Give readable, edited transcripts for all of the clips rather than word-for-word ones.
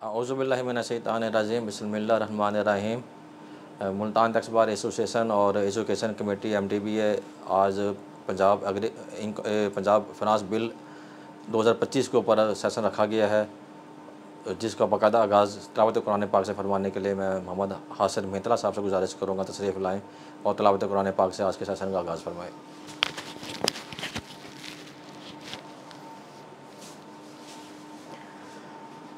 औज़ुबिल्लाहि मिनश्शैतानिर्रजीम बिस्मिल्लाहिर्रहमानिर्रहीम। Multan tax bar association और education committee MTBA आज पंजाब फाइनेंस बिल 2025 के ऊपर सेशन रखा गया है, जिसका बाकायदा आगाज़ तिलावत कुरान पाक से फरमाने के लिए मैं मोहम्मद हासिर मेहतला साहब से गुजारिश करूँगा तशरीफ़ लाएँ और तिलावत कुरान पाक से आज के सेशन का आगाज़ फरमाएँ।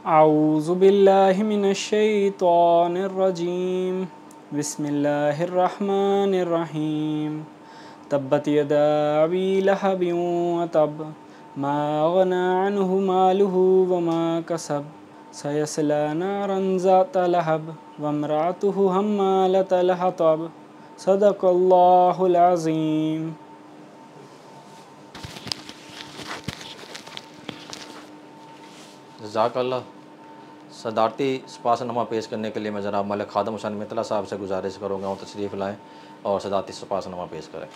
अऊज़ु बिल्लाहि मिनश्शैतानिर्रजीम बिस्मिल्लाहिर्रहमानिर्रहीम। तब्बत यदा अबी लहबिन व तब मा अगना अन्हु मालुहु व मा कसब सयस्ला नारन ज़ात लहब व इम्रअतुहु हम्मालतल हतब। सदक़ल्लाहुल अज़ीम। जज़ाकल्लाह। सदारती सपासनामा पेश करने के लिए मैं जनाब मलिक खादम हुसैन मेहतला साहब से गुजारिश करूँगा और तशरीफ़ लाएँ और सदारती सपासनामा पेश करें।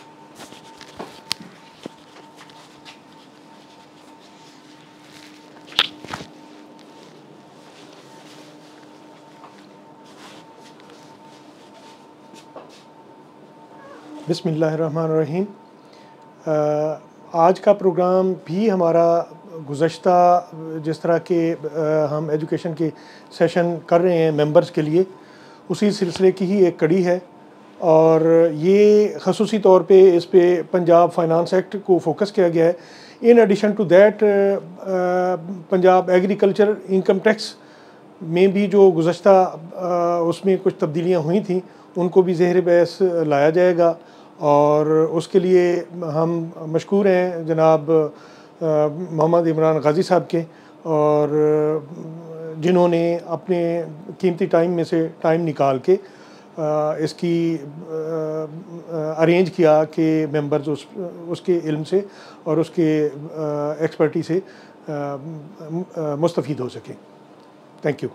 बिस्मिल्लाहिर्रहमानिर्रहीम। आज का प्रोग्राम भी हमारा गुज़श्ता जिस तरह के हम एजुकेशन के सेशन कर रहे हैं मेंबर्स के लिए, उसी सिलसिले की ही एक कड़ी है और ये ख़ुसूसी तौर पे इस पे पंजाब फाइनेंस एक्ट को फोकस किया गया है। In addition to that Punjab agriculture income tax में भी जो गुज़श्ता उसमें कुछ तब्दीलियाँ हुई थी उनको भी ज़ेहर बहस लाया जाएगा और उसके लिए हम मशकूर हैं जनाब मोहम्मद इमरान गाज़ी साहब के, और जिन्होंने अपने कीमती टाइम में से टाइम निकाल के इसकी अरेंज किया कि मेंबर्स उसके इल्म से और उसके एक्सपर्टी से मुस्तफ़ीद हो सकें। Thank you.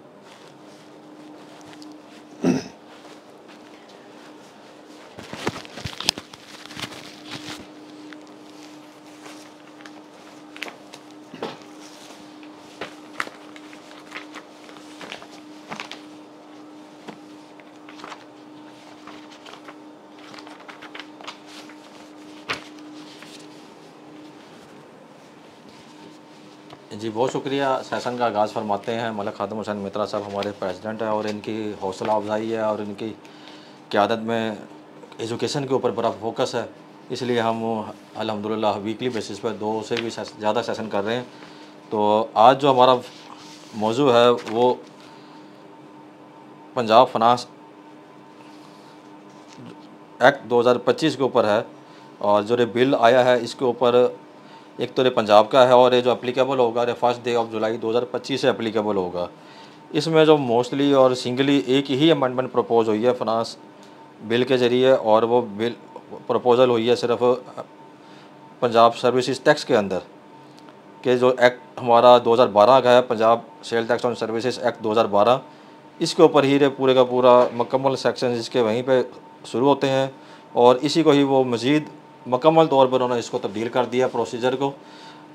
जी बहुत शुक्रिया। सेशन का आगाज़ फरमाते हैं। मलिक खादम हुसैन मेहतला साहब हमारे प्रेसिडेंट हैं और इनकी हौसला अफजाई है और इनकी क़यादत में एजुकेशन के ऊपर बड़ा फोकस है, इसलिए हम अल्हम्दुलिल्लाह वीकली बेसिस पर 2 से भी ज़्यादा सेशन कर रहे हैं। तो आज जो हमारा मौजू है वो पंजाब फाइनेंस एक्ट 2025 के ऊपर है और जो ये बिल आया है इसके ऊपर एक तो ये पंजाब का है और ये जो एप्लीकेबल होगा ये 1 जुलाई 2025 से एप्लीकेबल होगा। इसमें जो मोस्टली और सिंगली एक ही अमेंडमेंट प्रपोज हुई है फाइनेंस बिल के ज़रिए और वो बिल प्रपोज़ल हुई है सिर्फ पंजाब सर्विसेज टैक्स के अंदर के जो एक्ट हमारा 2012 का है, Punjab sale tax on services act 2012, इसके ऊपर ही ये पूरे का पूरा मुकम्मल सेक्शन इसके वहीं पे शुरू होते हैं और इसी को ही वो मज़ीद मुकम्मल तौर पर उन्होंने इसको तब्दील कर दिया प्रोसीजर को।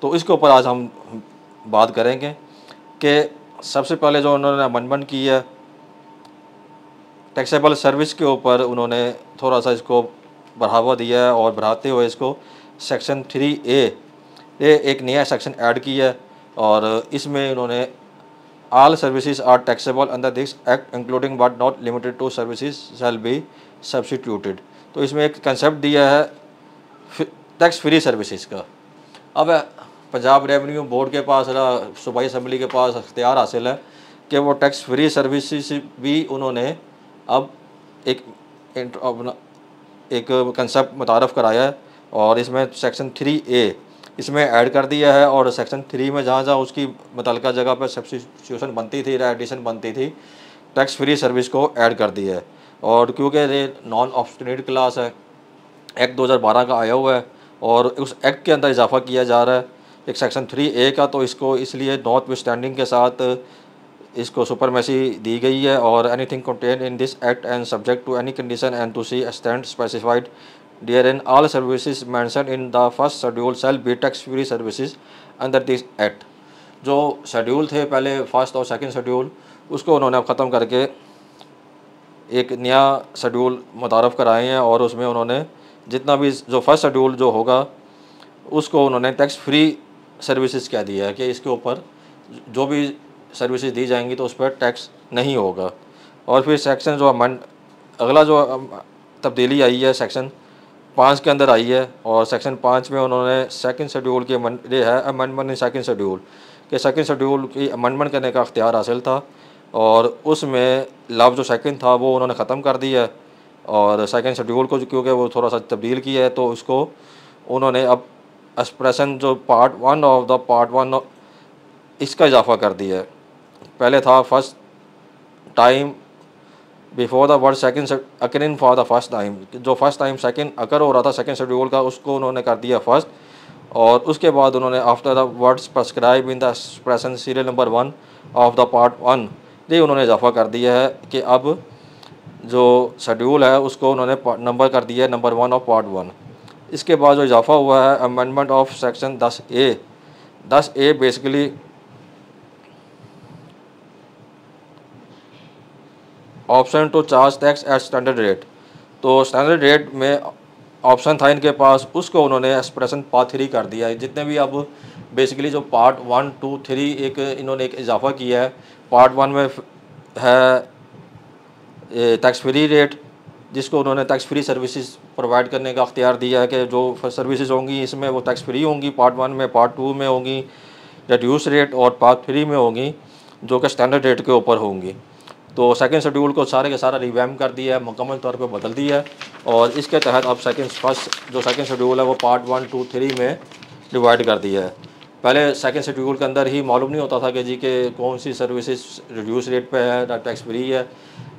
तो इसके ऊपर आज हम बात करेंगे कि सबसे पहले जो उन्होंने अमेंडमेंट की है टैक्सेबल सर्विस के ऊपर, उन्होंने थोड़ा सा इसको बढ़ावा दिया है और बढ़ाते हुए इसको सेक्शन 3A ये एक नया सेक्शन ऐड किया है और इसमें उन्होंने all services are taxable under this act including but not limited to services shall be substituted. तो इसमें एक कंसेप्ट दिया है टैक्स फ्री सर्विसेज का। अब पंजाब रेवेन्यू बोर्ड के पास सूबाई असम्बली के पास अख्तियार हासिल है कि वो टैक्स फ्री सर्विसेज भी उन्होंने अब एक कंसेप्ट मुतारफ़ कराया है और इसमें सेक्शन 3A इसमें ऐड कर दिया है और सेक्शन 3 में जहाँ जहाँ उसकी मुतल्लिका जगह पर सब्स्टिट्यूशन बनती थी, एडिशन बनती थी, टैक्स फ्री सर्विस को ऐड कर दिया है। और क्योंकि ये नॉन ऑब्स्टिनेट क्लास है, एक्ट 2012 का आया हुआ है और उस एक्ट के अंदर इजाफा किया जा रहा है एक सेक्शन 3A का, तो इसको इसलिए नॉट विस्टैंडिंग के साथ इसको सुपरमेसी दी गई है और anything contain in this act and subject to any condition and to the extent specified there in all services mention in the first schedule shall be tax free services under this act. जो schedule थे पहले first और second schedule, उसको उन्होंने अब ख़त्म करके एक नया शेड्यूल मुतारफ़ कराए हैं और उसमें उन्होंने जितना भी जो फर्स्ट शेड्यूल जो होगा उसको उन्होंने टैक्स फ्री सर्विसेज कह दिया है कि इसके ऊपर जो भी सर्विसेज दी जाएंगी तो उस पर टैक्स नहीं होगा। और फिर सेक्शन जो अगला जो तब्दीली आई है सेक्शन 5 के अंदर आई है, और सेक्शन 5 में उन्होंने सेकंड शेड्यूल के ये है अमेंडमेंट इन सेकंड शेड्यूल के सेकंड शेड्यूल की अमेंडमेंट करने का अख्तियार हासिल था, और उसमें लफ्ज़ जो सेकंड था वो उन्होंने ख़त्म कर दिया है, और सेकंड शेड्यूल को क्योंकि वो थोड़ा सा तब्दील किया है तो उसको उन्होंने अब एक्सप्रेशन जो पार्ट 1 ऑफ द पार्ट 1 इसका इजाफा कर दिया है। पहले था first time before the word second occurring for the first time, जो फर्स्ट टाइम सेकंड अकर हो रहा था सेकंड शेड्यूल का उसको उन्होंने कर दिया फर्स्ट, और उसके बाद उन्होंने after the words prescribe in the expression serial number 1 of the part 1 ये उन्होंने इजाफा कर दिया है कि अब जो शेड्यूल है उसको उन्होंने नंबर कर दिया है नंबर 1 ऑफ पार्ट 1। इसके बाद जो इजाफा हुआ है amendment of section 10A basically option to charge tax at standard rate, तो स्टैंडर्ड रेट में ऑप्शन था इनके पास, उसको उन्होंने एक्सप्रेशन पार्ट 3 कर दिया है। जितने भी अब बेसिकली जो पार्ट 1, 2, 3 एक इन्होंने एक इजाफा किया है। पार्ट 1 में है टैक्स फ्री रेट, जिसको उन्होंने टैक्स फ्री सर्विसेज प्रोवाइड करने का अख्तियार दिया है कि जो सर्विसेज होंगी इसमें वो टैक्स फ्री होंगी पार्ट 1 में, पार्ट 2 में होंगी रिड्यूस रेट, और पार्ट 3 में होंगी जो कि स्टैंडर्ड रेट के ऊपर होंगी। तो सेकंड शेड्यूल को सारे के सारा रिवैम्प कर दिया है, मुकम्मल तौर पे बदल दिया है, और इसके तहत अब फर्स्ट जो सेकंड शेड्यूल है वो पार्ट 1, 2, 3 में डिवाइड कर दिया है। पहले सेकंड शेड्यूल के अंदर ही मालूम नहीं होता था कि जी के कौन सी सर्विसेज रिड्यूस रेट पे है, टैक्स फ्री है।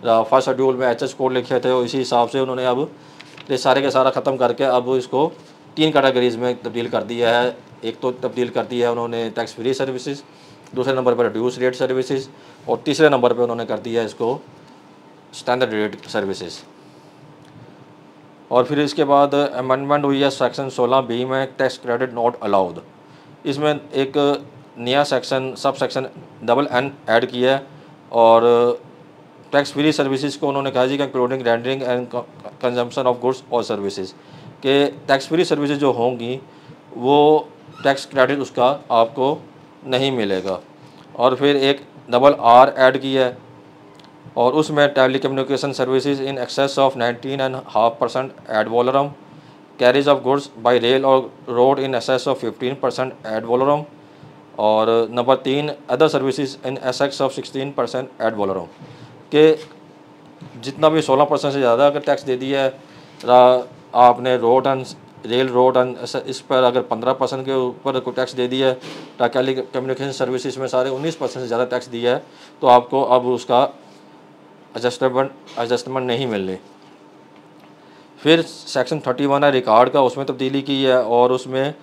फर्स्ट शेड्यूल में HS कोड लिखे थे और इसी हिसाब से उन्होंने अब ये सारे के सारा ख़त्म करके अब इसको 3 कैटेगरीज़ में तब्दील कर दिया है। एक तो तब्दील कर दिया है उन्होंने टैक्स फ्री सर्विसेज, दूसरे नंबर पर रिड्यूस रेट सर्विसेज, और तीसरे नंबर पे उन्होंने कर दिया है इसको स्टैंडर्ड रेट सर्विसेज। और फिर इसके बाद अमेंडमेंट हुई है सेक्शन 16B में टैक्स क्रेडिट नॉट अलाउड। इसमें एक नया section sub section NN add किया है, और टैक्स फ्री सर्विसेज को उन्होंने कहा जी कि including rendering and consumption of goods और सर्विसेज के टैक्स फ्री सर्विसेज जो होंगी वो टैक्स क्रेडिट उसका आपको नहीं मिलेगा। और फिर एक RR ऐड किया है, और उसमें telecommunication services in excess of 19.5% ad valorem, carriage of goods by rail और road in excess of 15% ad valorem, और number 3 other services in excess of 16% ad valorem के जितना भी 16% से ज़्यादा अगर टैक्स दे दिया है आपने road and rail road and इस पर अगर 15% के ऊपर कोई टैक्स दे दिया है, टेली कम्युनिकेशन सर्विसेज में सारे 19% से ज़्यादा टैक्स दिया है तो आपको अब उसका एडजस्टमेंट नहीं मिलनी। फिर सेक्शन 31 है रिकॉर्ड का, उसमें तब्दीली की है, और उसमें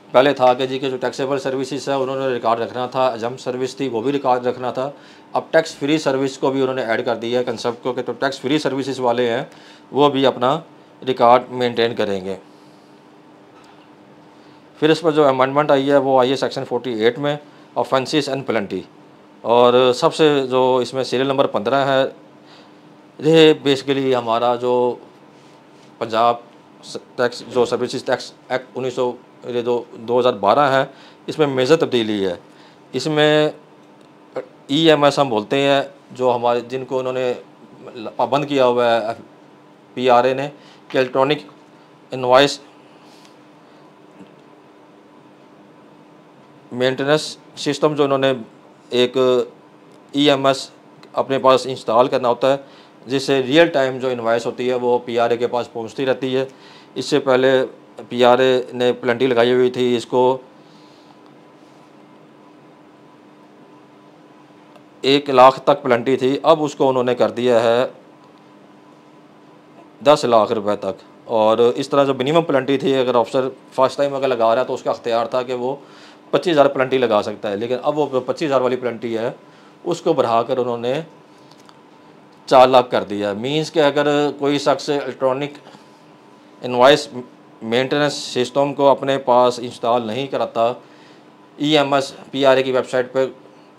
पहले था कि जी के जो टैक्सेबल सर्विसेज है उन्होंने रिकॉर्ड रखना था, एग्जाम सर्विस थी वो भी रिकॉर्ड रखना था। अब टैक्स फ्री सर्विस को भी उन्होंने ऐड कर दिया है कंसेप्ट को कि तो टैक्स फ्री सर्विसेज वाले हैं वो भी अपना रिकॉर्ड मेंटेन करेंगे। फिर इस पर जो अमेंडमेंट आई है वो आई है सेक्शन 48 में ऑफेंसेस एंड पेनल्टी, और सबसे जो इसमें सीरियल नंबर 15 है, ये बेसिकली हमारा जो पंजाब टैक्स जो सर्विसेज टैक्स एक्ट 2012 है इसमें मेजर तब्दीली है। इसमें EMS हम बोलते हैं, जो हमारे जिनको उन्होंने पाबंद किया हुआ है PRA ने कि इलेक्ट्रॉनिक इनवॉइस मेंटेनेंस सिस्टम जो उन्होंने एक EMS अपने पास इंस्टॉल करना होता है जिससे रियल टाइम जो इनवॉइस होती है वो PRA के पास पहुंचती रहती है। इससे पहले PRA ने पेनल्टी लगाई हुई थी, इसको 1 लाख तक पेनल्टी थी, अब उसको उन्होंने कर दिया है 10 लाख रुपए तक। और इस तरह जो मिनिमम पेनल्टी थी अगर ऑफिसर फर्स्ट टाइम अगर लगा रहा है तो उसका अख्तियार था कि वो 25,000 पेनल्टी लगा सकता है, लेकिन अब वो 25,000 वाली पेनल्टी है उसको बढ़ाकर उन्होंने 4 लाख कर दिया। मींस कि अगर कोई शख्स इलेक्ट्रॉनिक इनवॉइस मेंटेनेंस सिस्टम को अपने पास इंस्टॉल नहीं कराता EMS PRA की वेबसाइट पे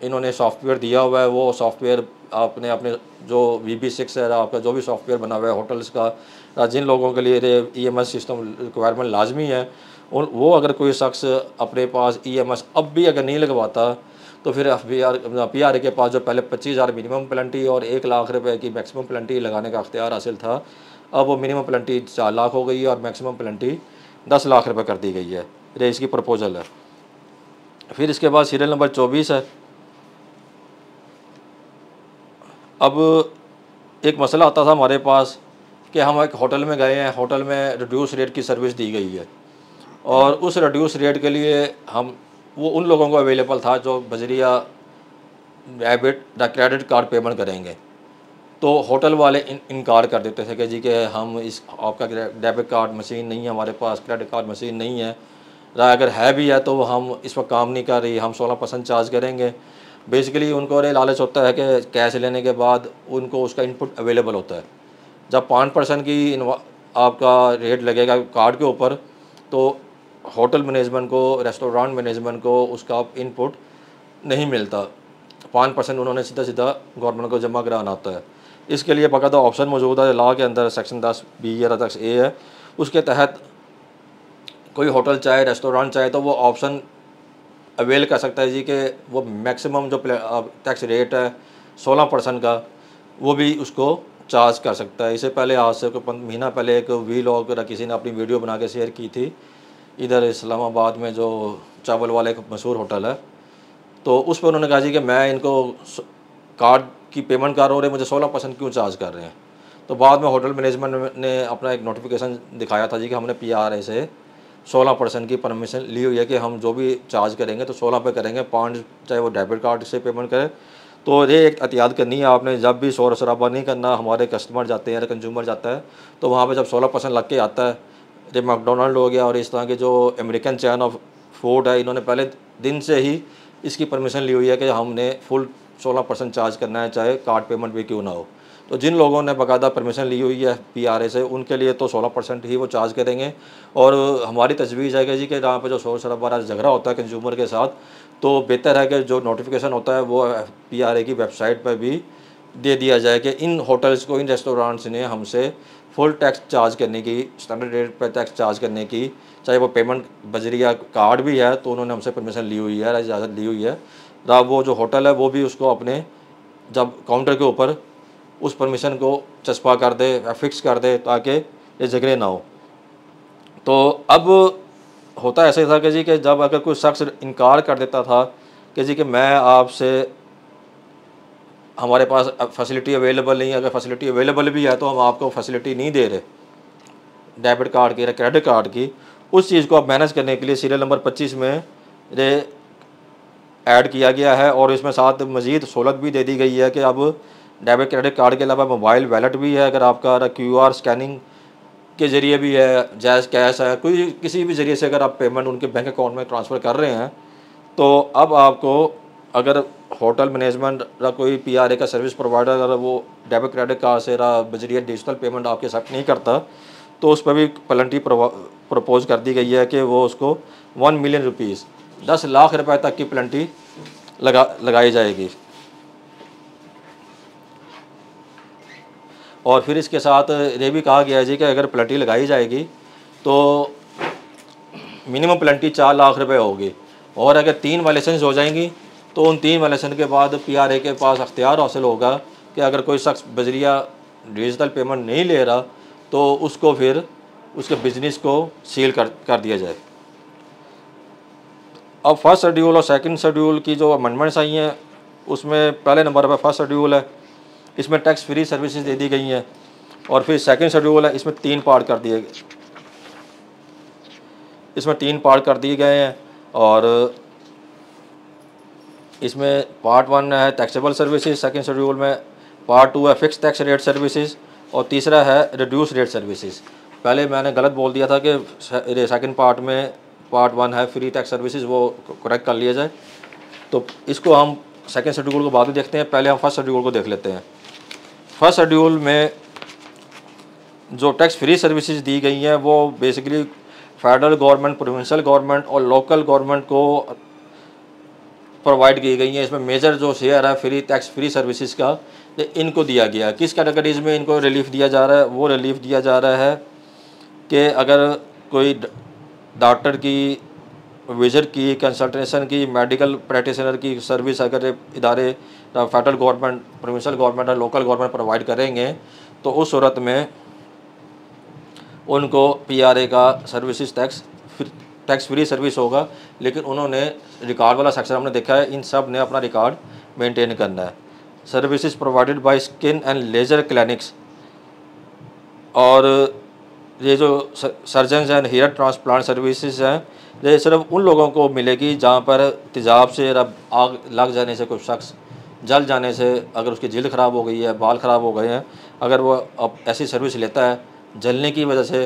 इन्होंने सॉफ्टवेयर दिया हुआ है। वो सॉफ्टवेयर आपने अपने जो VB6 है, आपका जो भी सॉफ्टवेयर बना हुआ है होटल्स का, जिन लोगों के लिए EMS सिस्टम रिक्वायरमेंट लाजमी है, उन वो अगर कोई शख्स अपने पास EMS अब भी अगर नहीं लगवाता तो फिर PRA के पास जो पहले 25,000 मिनिमम प्लेंटी और 1 लाख रुपए की मैक्सिमम प्लेंटी लगाने का अख्तियार हासिल था, अब वो मिनिमम प्लेंटी 4 लाख हो गई है और मैक्सिमम प्लेंटी 10 लाख रुपए कर दी गई है। ये इसकी प्रपोजल है। फिर इसके बाद सीरियल नंबर 24 है। अब एक मसला आता था हमारे पास कि हम एक होटल में गए हैं, होटल में रिड्यूस रेट की सर्विस दी गई है और उस रिड्यूस रेट के लिए हम वो उन लोगों को अवेलेबल था जो बजरिया डेबिट या क्रेडिट कार्ड पेमेंट करेंगे। तो होटल वाले इनकार कर देते थे कि जी कि हम इस आपका डेबिट कार्ड मशीन नहीं है हमारे पास, क्रेडिट कार्ड मशीन नहीं है, अगर है भी है तो हम इस वक्त काम नहीं कर रही, हम 16% चार्ज करेंगे। बेसिकली उनको ये लालच होता है कि कैश लेने के बाद उनको उसका इनपुट अवेलेबल होता है। जब 5% की आपका रेट लगेगा कार्ड के ऊपर तो होटल मैनेजमेंट को, रेस्टोरेंट मैनेजमेंट को उसका इनपुट नहीं मिलता। 5% उन्होंने सीधा गवर्नमेंट को जमा कराना होता है। इसके लिए बाकायदा ऑप्शन मौजूद है लॉ के अंदर, सेक्शन 10B या 10A है, उसके तहत कोई होटल चाहे रेस्टोरेंट चाहे तो वो ऑप्शन अवेल कर सकता है जी कि वो मैक्सिमम जो टैक्स रेट है 16% का वो भी उसको चार्ज कर सकता है। इससे पहले आज से कोई महीना पहले एक वीलॉग किसी ने अपनी वीडियो बना के शेयर की थी, इधर इस्लामाबाद में जो चावल वाला एक मशहूर होटल है, तो उस पर उन्होंने कहा जी कि मैं इनको कार्ड की पेमेंट कर रहा हूँ और मुझे 16% क्यों चार्ज कर रहे हैं। तो बाद में होटल मैनेजमेंट ने अपना एक नोटिफिकेशन दिखाया था जी कि हमने PRA से 16% की परमिशन ली हुई है कि हम जो भी चार्ज करेंगे तो 16 पे करेंगे, 5 चाहे वो डेबिट कार्ड से पेमेंट करें। तो ये एक एहतियात करनी है आपने, जब भी शोर शराबा नहीं करना। हमारे कस्टमर जाते हैं, कंज्यूमर जाता है तो वहाँ पे जब 16% लग के आता है, ये मैकडोनल्ड हो गया और इस तरह के जो अमेरिकन चैन ऑफ फूड है, इन्होंने पहले दिन से ही इसकी परमिशन ली हुई है कि हमने फुल 16% चार्ज करना है, चाहे कार्ड पेमेंट भी क्यों ना हो। तो जिन लोगों ने बाकायदा परमिशन ली हुई है PRA से, उनके लिए तो 16% ही वो चार्ज करेंगे। और हमारी तजवीज़ है कि जी कि जहाँ पर जो शोर शराबा झगड़ा होता है कंज्यूमर के साथ, तो बेहतर है कि जो नोटिफिकेशन होता है वो PRA की वेबसाइट पर भी दे दिया जाए कि इन होटल्स को, इन रेस्टोरेंट्स ने हमसे फुल टैक्स चार्ज करने की, स्टैंडर्ड रेट पर टैक्स चार्ज करने की, चाहे वो पेमेंट बजरिया कार्ड भी है तो उन्होंने हमसे परमिशन ली हुई है, इजाज़त ली हुई है। अब वो जो होटल है वो भी उसको अपने जब काउंटर के ऊपर उस परमिशन को चस्पा कर दे या फिक्स कर दे ताकि ये झगड़े ना हो। तो अब होता ऐसे था कि जी कि जब अगर कोई शख्स इनकार कर देता था कि जी कि मैं आपसे, हमारे पास फैसिलिटी अवेलेबल नहीं है, अगर फैसिलिटी अवेलेबल भी है तो हम आपको फैसिलिटी नहीं दे रहे डेबिट कार्ड की या क्रेडिट कार्ड की, उस चीज़ को अब मैनेज करने के लिए सीरियल नंबर 25 में ये ऐड किया गया है। और इसमें साथ मज़ीद सहूलत भी दे दी गई है कि अब डेबिट क्रेडिट कार्ड के अलावा मोबाइल वैलेट भी है। अगर आपका QR स्कैनिंग के ज़रिए भी है, जैज़ कैश है, कोई किसी भी ज़रिए से अगर आप पेमेंट उनके बैंक अकाउंट में ट्रांसफ़र कर रहे हैं तो अब आपको, अगर होटल मैनेजमेंट या कोई PRA का सर्विस प्रोवाइडर अगर वो डेबिट क्रेडिट कार्ड से बजरिया डिजिटल पेमेंट आपके साथ नहीं करता तो उस पर भी पेनल्टी प्रपोज कर दी गई है कि वो उसको 1 मिलियन रुपीज़, 10 लाख रुपए तक की पेनल्टी लगाई जाएगी। और फिर इसके साथ ये भी कहा गया है जी कि अगर पेनल्टी लगाई जाएगी तो मिनिमम पेनल्टी 4 लाख रुपए होगी और अगर 3 वायलेशंस हो जाएंगी तो उन 3 वायलेशन के बाद PRA के पास अख्तियार हासिल होगा कि अगर कोई शख्स बजरिया डिजिटल पेमेंट नहीं ले रहा तो उसको फिर उसके बिज़नेस को सील कर दिया जाए। अब फर्स्ट शेड्यूल और सेकंड शेड्यूल की जो अमेंडमेंट्स आई हैं उसमें पहले नंबर पर फर्स्ट शेड्यूल है, इसमें टैक्स फ्री सर्विसेज दे दी गई हैं। और फिर सेकंड शेड्यूल है, इसमें 3 पार्ट कर दिए गए हैं। और इसमें पार्ट 1 है टैक्सेबल सर्विसेज, सेकंड शेड्यूल में पार्ट 2 है फिक्स टैक्स रेट सर्विसेज और तीसरा है रिड्यूस रेट सर्विसेज। पहले मैंने गलत बोल दिया था कि सेकंड पार्ट में पार्ट 1 है फ्री टैक्स सर्विसेज, वो करेक्ट कर लिया जाए। तो इसको हम सेकंड शेड्यूल को बाद में देखते हैं, पहले हम फर्स्ट शेड्यूल को देख लेते हैं। फर्स्ट शेड्यूल में जो टैक्स फ्री सर्विसेज दी गई हैं वो basically federal government, provincial government और लोकल गवर्नमेंट को प्रोवाइड की गई हैं। इसमें मेजर जो शेयर है फ्री टैक्स फ्री सर्विसेज का, ये इनको दिया गया है। किस कैटेगरीज़ में इनको रिलीफ दिया जा रहा है? वो रिलीफ दिया जा रहा है कि अगर कोई डॉक्टर की विजिट की, कंसल्टेशन की, मेडिकल प्रैक्टिशनर की सर्विस अगर इदारे फेडरल गवर्नमेंट, प्रोविंशियल गवर्नमेंट और लोकल गवर्नमेंट प्रोवाइड करेंगे तो उस सूरत में उनको PRA का सर्विसेज टैक्स फ्री सर्विस होगा। लेकिन उन्होंने रिकॉर्ड वाला सेक्शन हमने देखा है, इन सब ने अपना रिकॉर्ड मेंटेन करना है। Services provided by skin and laser clinics, और ये जो surgeons and hair transplant services हैं, ये सिर्फ उन लोगों को मिलेगी जहाँ पर तेज़ाब से आग लग जाने से कोई शख्स जल जाने से, अगर उसकी जल्द ख़राब हो गई है, बाल ख़राब हो गए हैं, अगर वो अब ऐसी सर्विस लेता है जलने की वजह से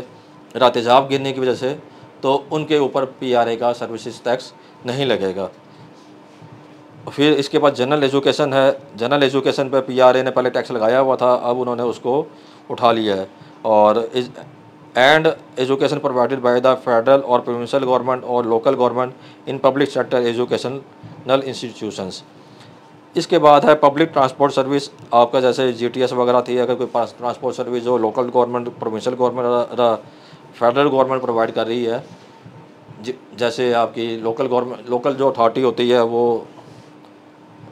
या तेज़ाब गिरने की वजह से, तो उनके ऊपर PRA का सर्विसेज टैक्स नहीं लगेगा। फिर इसके बाद जनरल एजुकेशन है। जनरल एजुकेशन पर PRA ने पहले टैक्स लगाया हुआ था, अब उन्होंने उसको उठा लिया है। और and education provided by the federal और प्रोविंशियल गवर्नमेंट और local government in public sector educational institutions. इसके बाद है पब्लिक ट्रांसपोर्ट सर्विस। आपका जैसे GTS वगैरह थी, अगर कोई ट्रांसपोर्ट सर्विस जो लोकल गवर्नमेंट, प्रोविंशियल गवर्नमेंट और फेडरल गवर्नमेंट प्रोवाइड कर रही है, जैसे आपकी लोकल जो अथॉरिटी होती है वो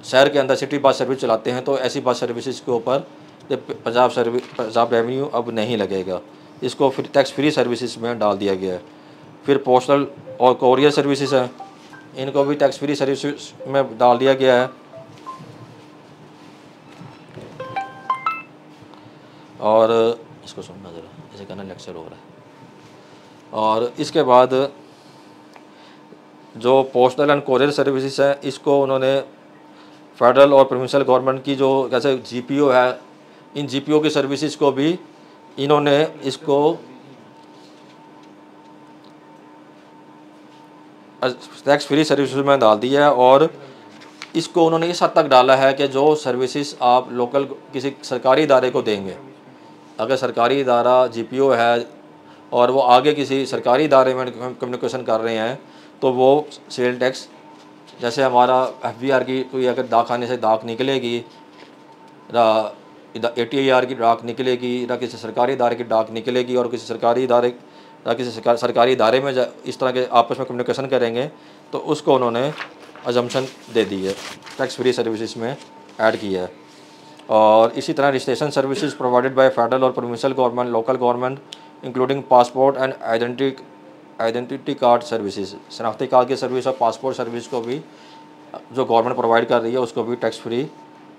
शहर के अंदर सिटी बस सर्विस चलाते हैं, तो ऐसी बस सर्विसेज के ऊपर पंजाब रेवेन्यू अब नहीं लगेगा। इसको फिर टैक्स फ्री सर्विसेज में डाल दिया गया है। फिर पोस्टल और कोरियर सर्विसेज हैं, इनको भी टैक्स फ्री सर्विसेज में डाल दिया गया है। और इसको सुनना ज़रा, ऐसे करना लेक्चर हो रहा है। और इसके बाद जो पोस्टल एंड कोरियर सर्विसेज हैं, इसको उन्होंने फेडरल और प्रोविंशियल गवर्नमेंट की जो जैसे GPO है, इन GPO की सर्विसेज को भी इन्होंने इसको टैक्स फ्री सर्विसेज में डाल दिया है। और इसको उन्होंने इस हद तक डाला है कि जो सर्विसेज आप लोकल किसी सरकारी इदारे को देंगे, अगर सरकारी इदारा GPO है और वो आगे किसी सरकारी इदारे में कम्युनिकेशन कर रहे हैं, तो वो सेल टैक्स, जैसे हमारा FBR की कोई अगर डाकखाने से डाक निकलेगी, ATIR की डाक निकलेगी, या किसी सरकारी इदारे की डाक निकलेगी, और किसी सरकारी इदारे या किसी सरकारी इदारे में इस तरह के आपस में कम्युनिकेशन करेंगे, तो उसको उन्होंने अजम्पशन दे दी है, टैक्स फ्री सर्विसेज में ऐड किया है। और इसी तरह registration services provided by federal और provincial government, local government, including passport and identity card services, शनाख्ती कार्ड की सर्विस और पासपोर्ट सर्विस को भी जो गवर्नमेंट प्रोवाइड कर रही है, उसको भी टैक्स फ्री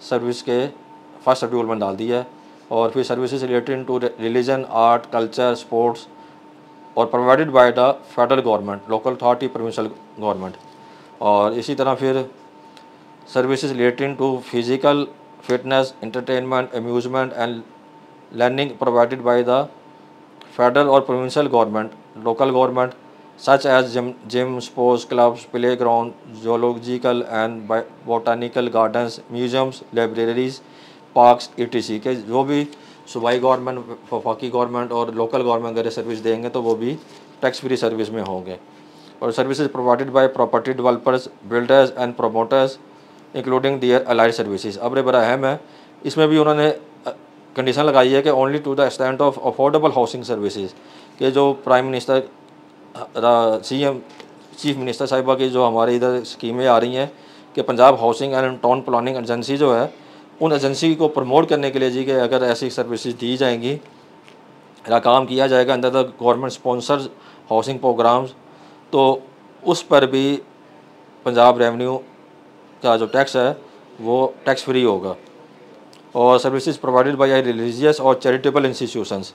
सर्विस के फर्स्ट शेड्यूल में डाल दिया है। और फिर services related to religion, art, culture, sports, और provided by the federal government, local authority, provincial government. और इसी तरह फिर services related to physical fitness, entertainment, amusement and learning provided by the federal और provincial government, local government, such as gym, sports clubs, playground, zoological and botanical gardens, museums, libraries, parks, etc. के जो भी सूबाई government, वफाकी government और local government अगर service देंगे तो वो भी टैक्स फ्री सर्विस में होंगे। और services provided by property developers, builders and promoters including their allied services. अब बड़ा अहम है, इसमें भी उन्होंने कंडीशन लगाई है कि only to the extent of affordable housing services, के जो prime minister, CM, chief minister साहिबा की जो हमारे इधर स्कीमें आ रही हैं कि Punjab housing and town planning agency जो है, उन एजेंसी को प्रमोट करने के लिए जी कि अगर ऐसी सर्विसेज दी जाएंगी या काम किया जाएगा अंदर the government sponsored housing programmes, तो उस पर भी पंजाब रेवेन्यू का जो टैक्स है वो टैक्स फ्री होगा। और सर्विसेज प्रोवाइडेड बाय रिलीजियस और चैरिटेबल इंस्टीट्यूशंस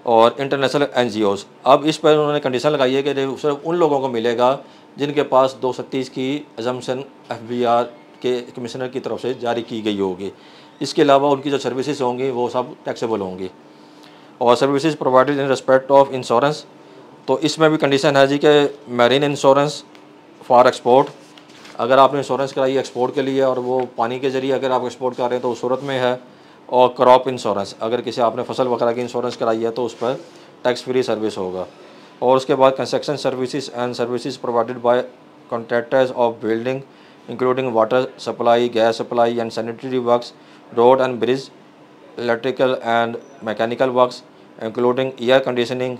और इंटरनेशनल NGOs। अब इस पर उन्होंने कंडीशन लगाई है कि सिर्फ उन लोगों को मिलेगा जिनके पास 230 की एजम्पशन FBR के कमिश्नर की तरफ से जारी की गई होगी। इसके अलावा उनकी जो सर्विसेज होंगी वो सब टैक्सेबल होंगी। और services provided in respect of insurance, तो इसमें भी कंडीशन है जी कि मैरीन इंश्योरेंस फॉर एक्सपोर्ट, अगर आपने इंश्योरेंस कराई एक्सपोर्ट के लिए और वो पानी के ज़रिए अगर आप एक्सपोर्ट कर रहे हैं तो उस सूरत में है। और क्रॉप इंश्योरेंस, अगर किसी आपने फसल वगैरह की इंश्योरेंस कराई है तो उस पर टैक्स फ्री सर्विस होगा। और उसके बाद construction services and services provided bye contractors of building including water supply, gas supply and sanitary works, road and bridge, electrical and mechanical works, including air conditioning,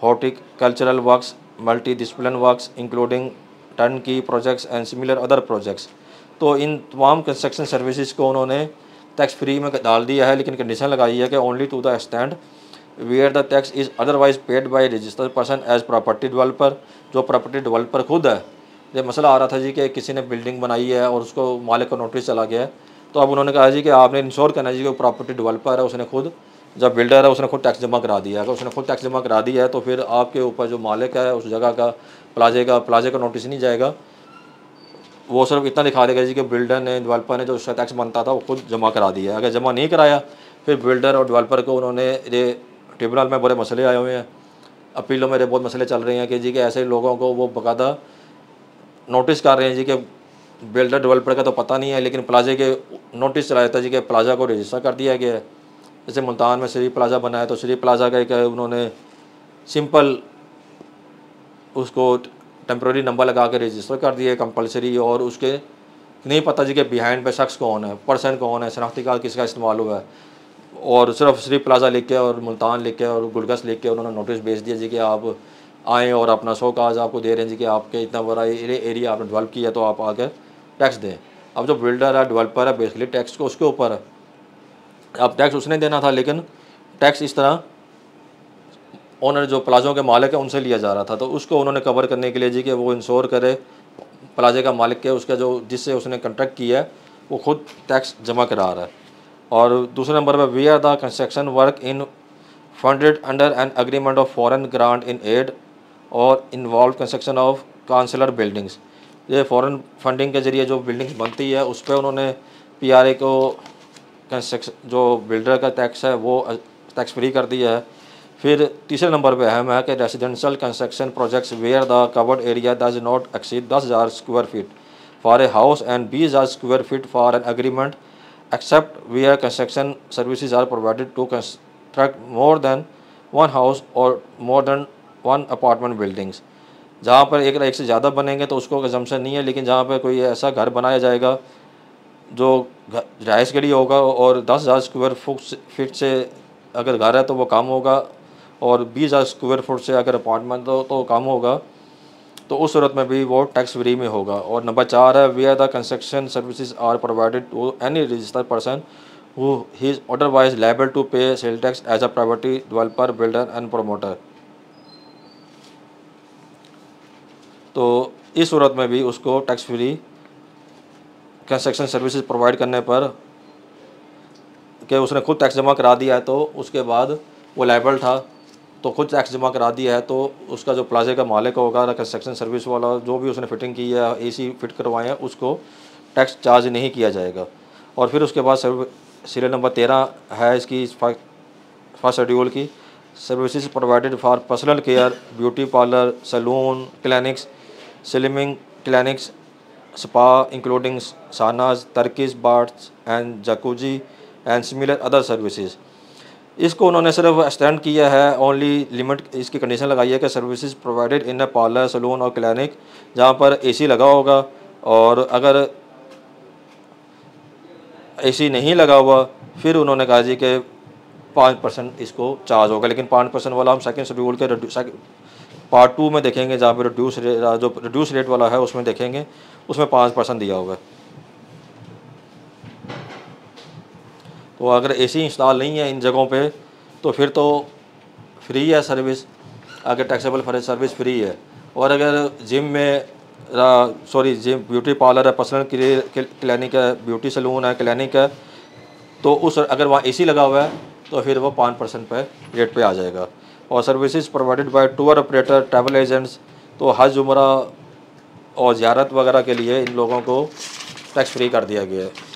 horticultural works, multidisciplinary works including turnkey projects and similar other projects। तो इन तमाम construction services को उन्होंने tax free में डाल दिया है, लेकिन condition लगाई है कि only to the extent where the tax is otherwise paid by registered person as property developer. जो प्रॉपर्टी डेवलपर खुद है, ये मसला आ रहा था जी कि किसी ने बिल्डिंग बनाई है और उसको मालिक को नोटिस चला गया है, तो अब उन्होंने कहा जी कि आपने इंश्योर करना जी कि प्रॉपर्टी डेवलपर है, उसने खुद, जब बिल्डर है उसने खुद टैक्स जमा करा दिया है। अगर उसने खुद टैक्स जमा करा दिया है तो फिर आपके ऊपर जो मालिक है उस जगह का, प्लाजे का नोटिस नहीं जाएगा, वो सिर्फ इतना दिखा देगा जी कि बिल्डर ने, डेवलपर ने जो उसका टैक्स बनता था वो खुद जमा करा दिया है। अगर जमा नहीं कराया फिर बिल्डर और डेवलपर को उन्होंने, ये ट्रिब्यूनल में बड़े मसले आए हुए हैं, अपीलों में बहुत मसले चल रहे हैं कि जी कि ऐसे लोगों को वो बाकायदा नोटिस कर रहे हैं जी कि बिल्डर डेवलपर का तो पता नहीं है, लेकिन प्लाजे के नोटिस चला जाता है जी कि प्लाजा को रजिस्टर कर दिया गया है। जैसे मुल्तान में श्री प्लाजा बना है तो श्री प्लाजा का एक उन्होंने सिंपल उसको टेम्प्रेरी नंबर लगा के रजिस्टर कर दिया कंपलसरी, और उसके नहीं पता जी कि बिहाइंड पे शख्स कौन है, पर्सन कौन है, शनाख्ती कार्ड किसका इस्तेमाल हुआ है, और सिर्फ श्री प्लाजा लिख के और मुल्तान लिख के और गुलगस लिख के उन्होंने नोटिस भेज दिया जी कि आप आएँ और अपना शो काज आपको दे रहे हैं जी कि आपके इतना बड़ा एरिया आपने डेवलप किया तो आप आकर टैक्स दें। अब जो बिल्डर है, डेवलपर है, बेसिकली टैक्स को उसके ऊपर है, अब टैक्स उसने देना था, लेकिन टैक्स इस तरह ओनर जो प्लाजों के मालिक है उनसे लिया जा रहा था। तो उसको उन्होंने कवर करने के लिए जी कि वो इंश्योर करे प्लाजे का मालिक के, उसका जो जिससे उसने कॉन्ट्रैक्ट किया है वो खुद टैक्स जमा करा रहा है। और दूसरे नंबर पर we are the construction work in funded under an agreement of foreign grant in aid और involve construction of councillor buildings. ये फॉरेन फंडिंग के ज़रिए जो बिल्डिंग्स बनती है उस पर उन्होंने PRA को कंस्ट्रक्शन जो बिल्डर का टैक्स है वो टैक्स फ्री कर दिया है। फिर तीसरे नंबर पे अहम है कि residential construction projects where the covered area does not exceed 10,000 square feet for a house and 20,000 square feet for an agreement except where construction services are provided to construct more than one house और more than one apartment buildings. जहाँ पर एक से ज़्यादा बनेंगे तो उसको consumption नहीं है, लेकिन जहाँ पर कोई ऐसा घर बनाया जाएगा जो रहायश के लिए होगा और 10,000 स्क्वायर फीट से अगर घर है तो वो कम होगा, और 20,000 स्क्वायर फुट से अगर अपार्टमेंट तो कम होगा, तो उस सूरत में भी वो टैक्स फ्री में होगा। और नंबर 4 है where the construction services are provided to any registered person who he is otherwise liable to pay sale tax as a property developer, builder and promoter. तो इस सूरत में भी उसको tax free construction services provide करने पर कि उसने खुद टैक्स जमा करा दिया है तो उसके बाद वो लायबल था तो खुद टैक्स जमा करा दिया है, तो उसका जो प्लाजे का मालिक होगा, कंस्ट्रक्शन सर्विस वाला जो भी उसने फिटिंग की है, AC फिट करवाए हैं, उसको टैक्स चार्ज नहीं किया जाएगा। और फिर उसके बाद सीरियल नंबर 13 है इसकी फर्स्ट शेड्यूल की, services provided for personal care, beauty parlour, salon, clinics, slimming clinics, spa including saunas, Turkish baths and jacuzzi and similar other services। इसको उन्होंने सिर्फ एक्सटेंड किया है, ओनली लिमिट इसकी कंडीशन लगाई है कि services provided in a parlour, salon और क्लिनिक जहाँ पर AC लगा होगा, और अगर AC नहीं लगा हुआ फिर उन्होंने कहा जी कि 5% इसको चार्ज होगा। लेकिन 5% वाला हम सेकेंड शेड्यूल के पार्ट 2 में देखेंगे, जहाँ पर रिड्यूस रेट वाला है उसमें देखेंगे, उसमें 5% दिया हुआ है। तो अगर AC इंस्टॉल नहीं है इन जगहों पे तो फिर तो फ्री है सर्विस, अगर टैक्सेबल सर्विस फ्री है। और अगर जिम में जिम, ब्यूटी पार्लर है, पर्सनल क्लिनिक है, ब्यूटी सलून है, क्लिनिक है, तो उस अगर वहाँ AC लगा हुआ है तो फिर वो 5% पे रेट पे आ जाएगा। और services provided bye tour operator, travel agents, तो हज, उम्रा और ज़ियारत वगैरह के लिए इन लोगों को टैक्स फ्री कर दिया गया है।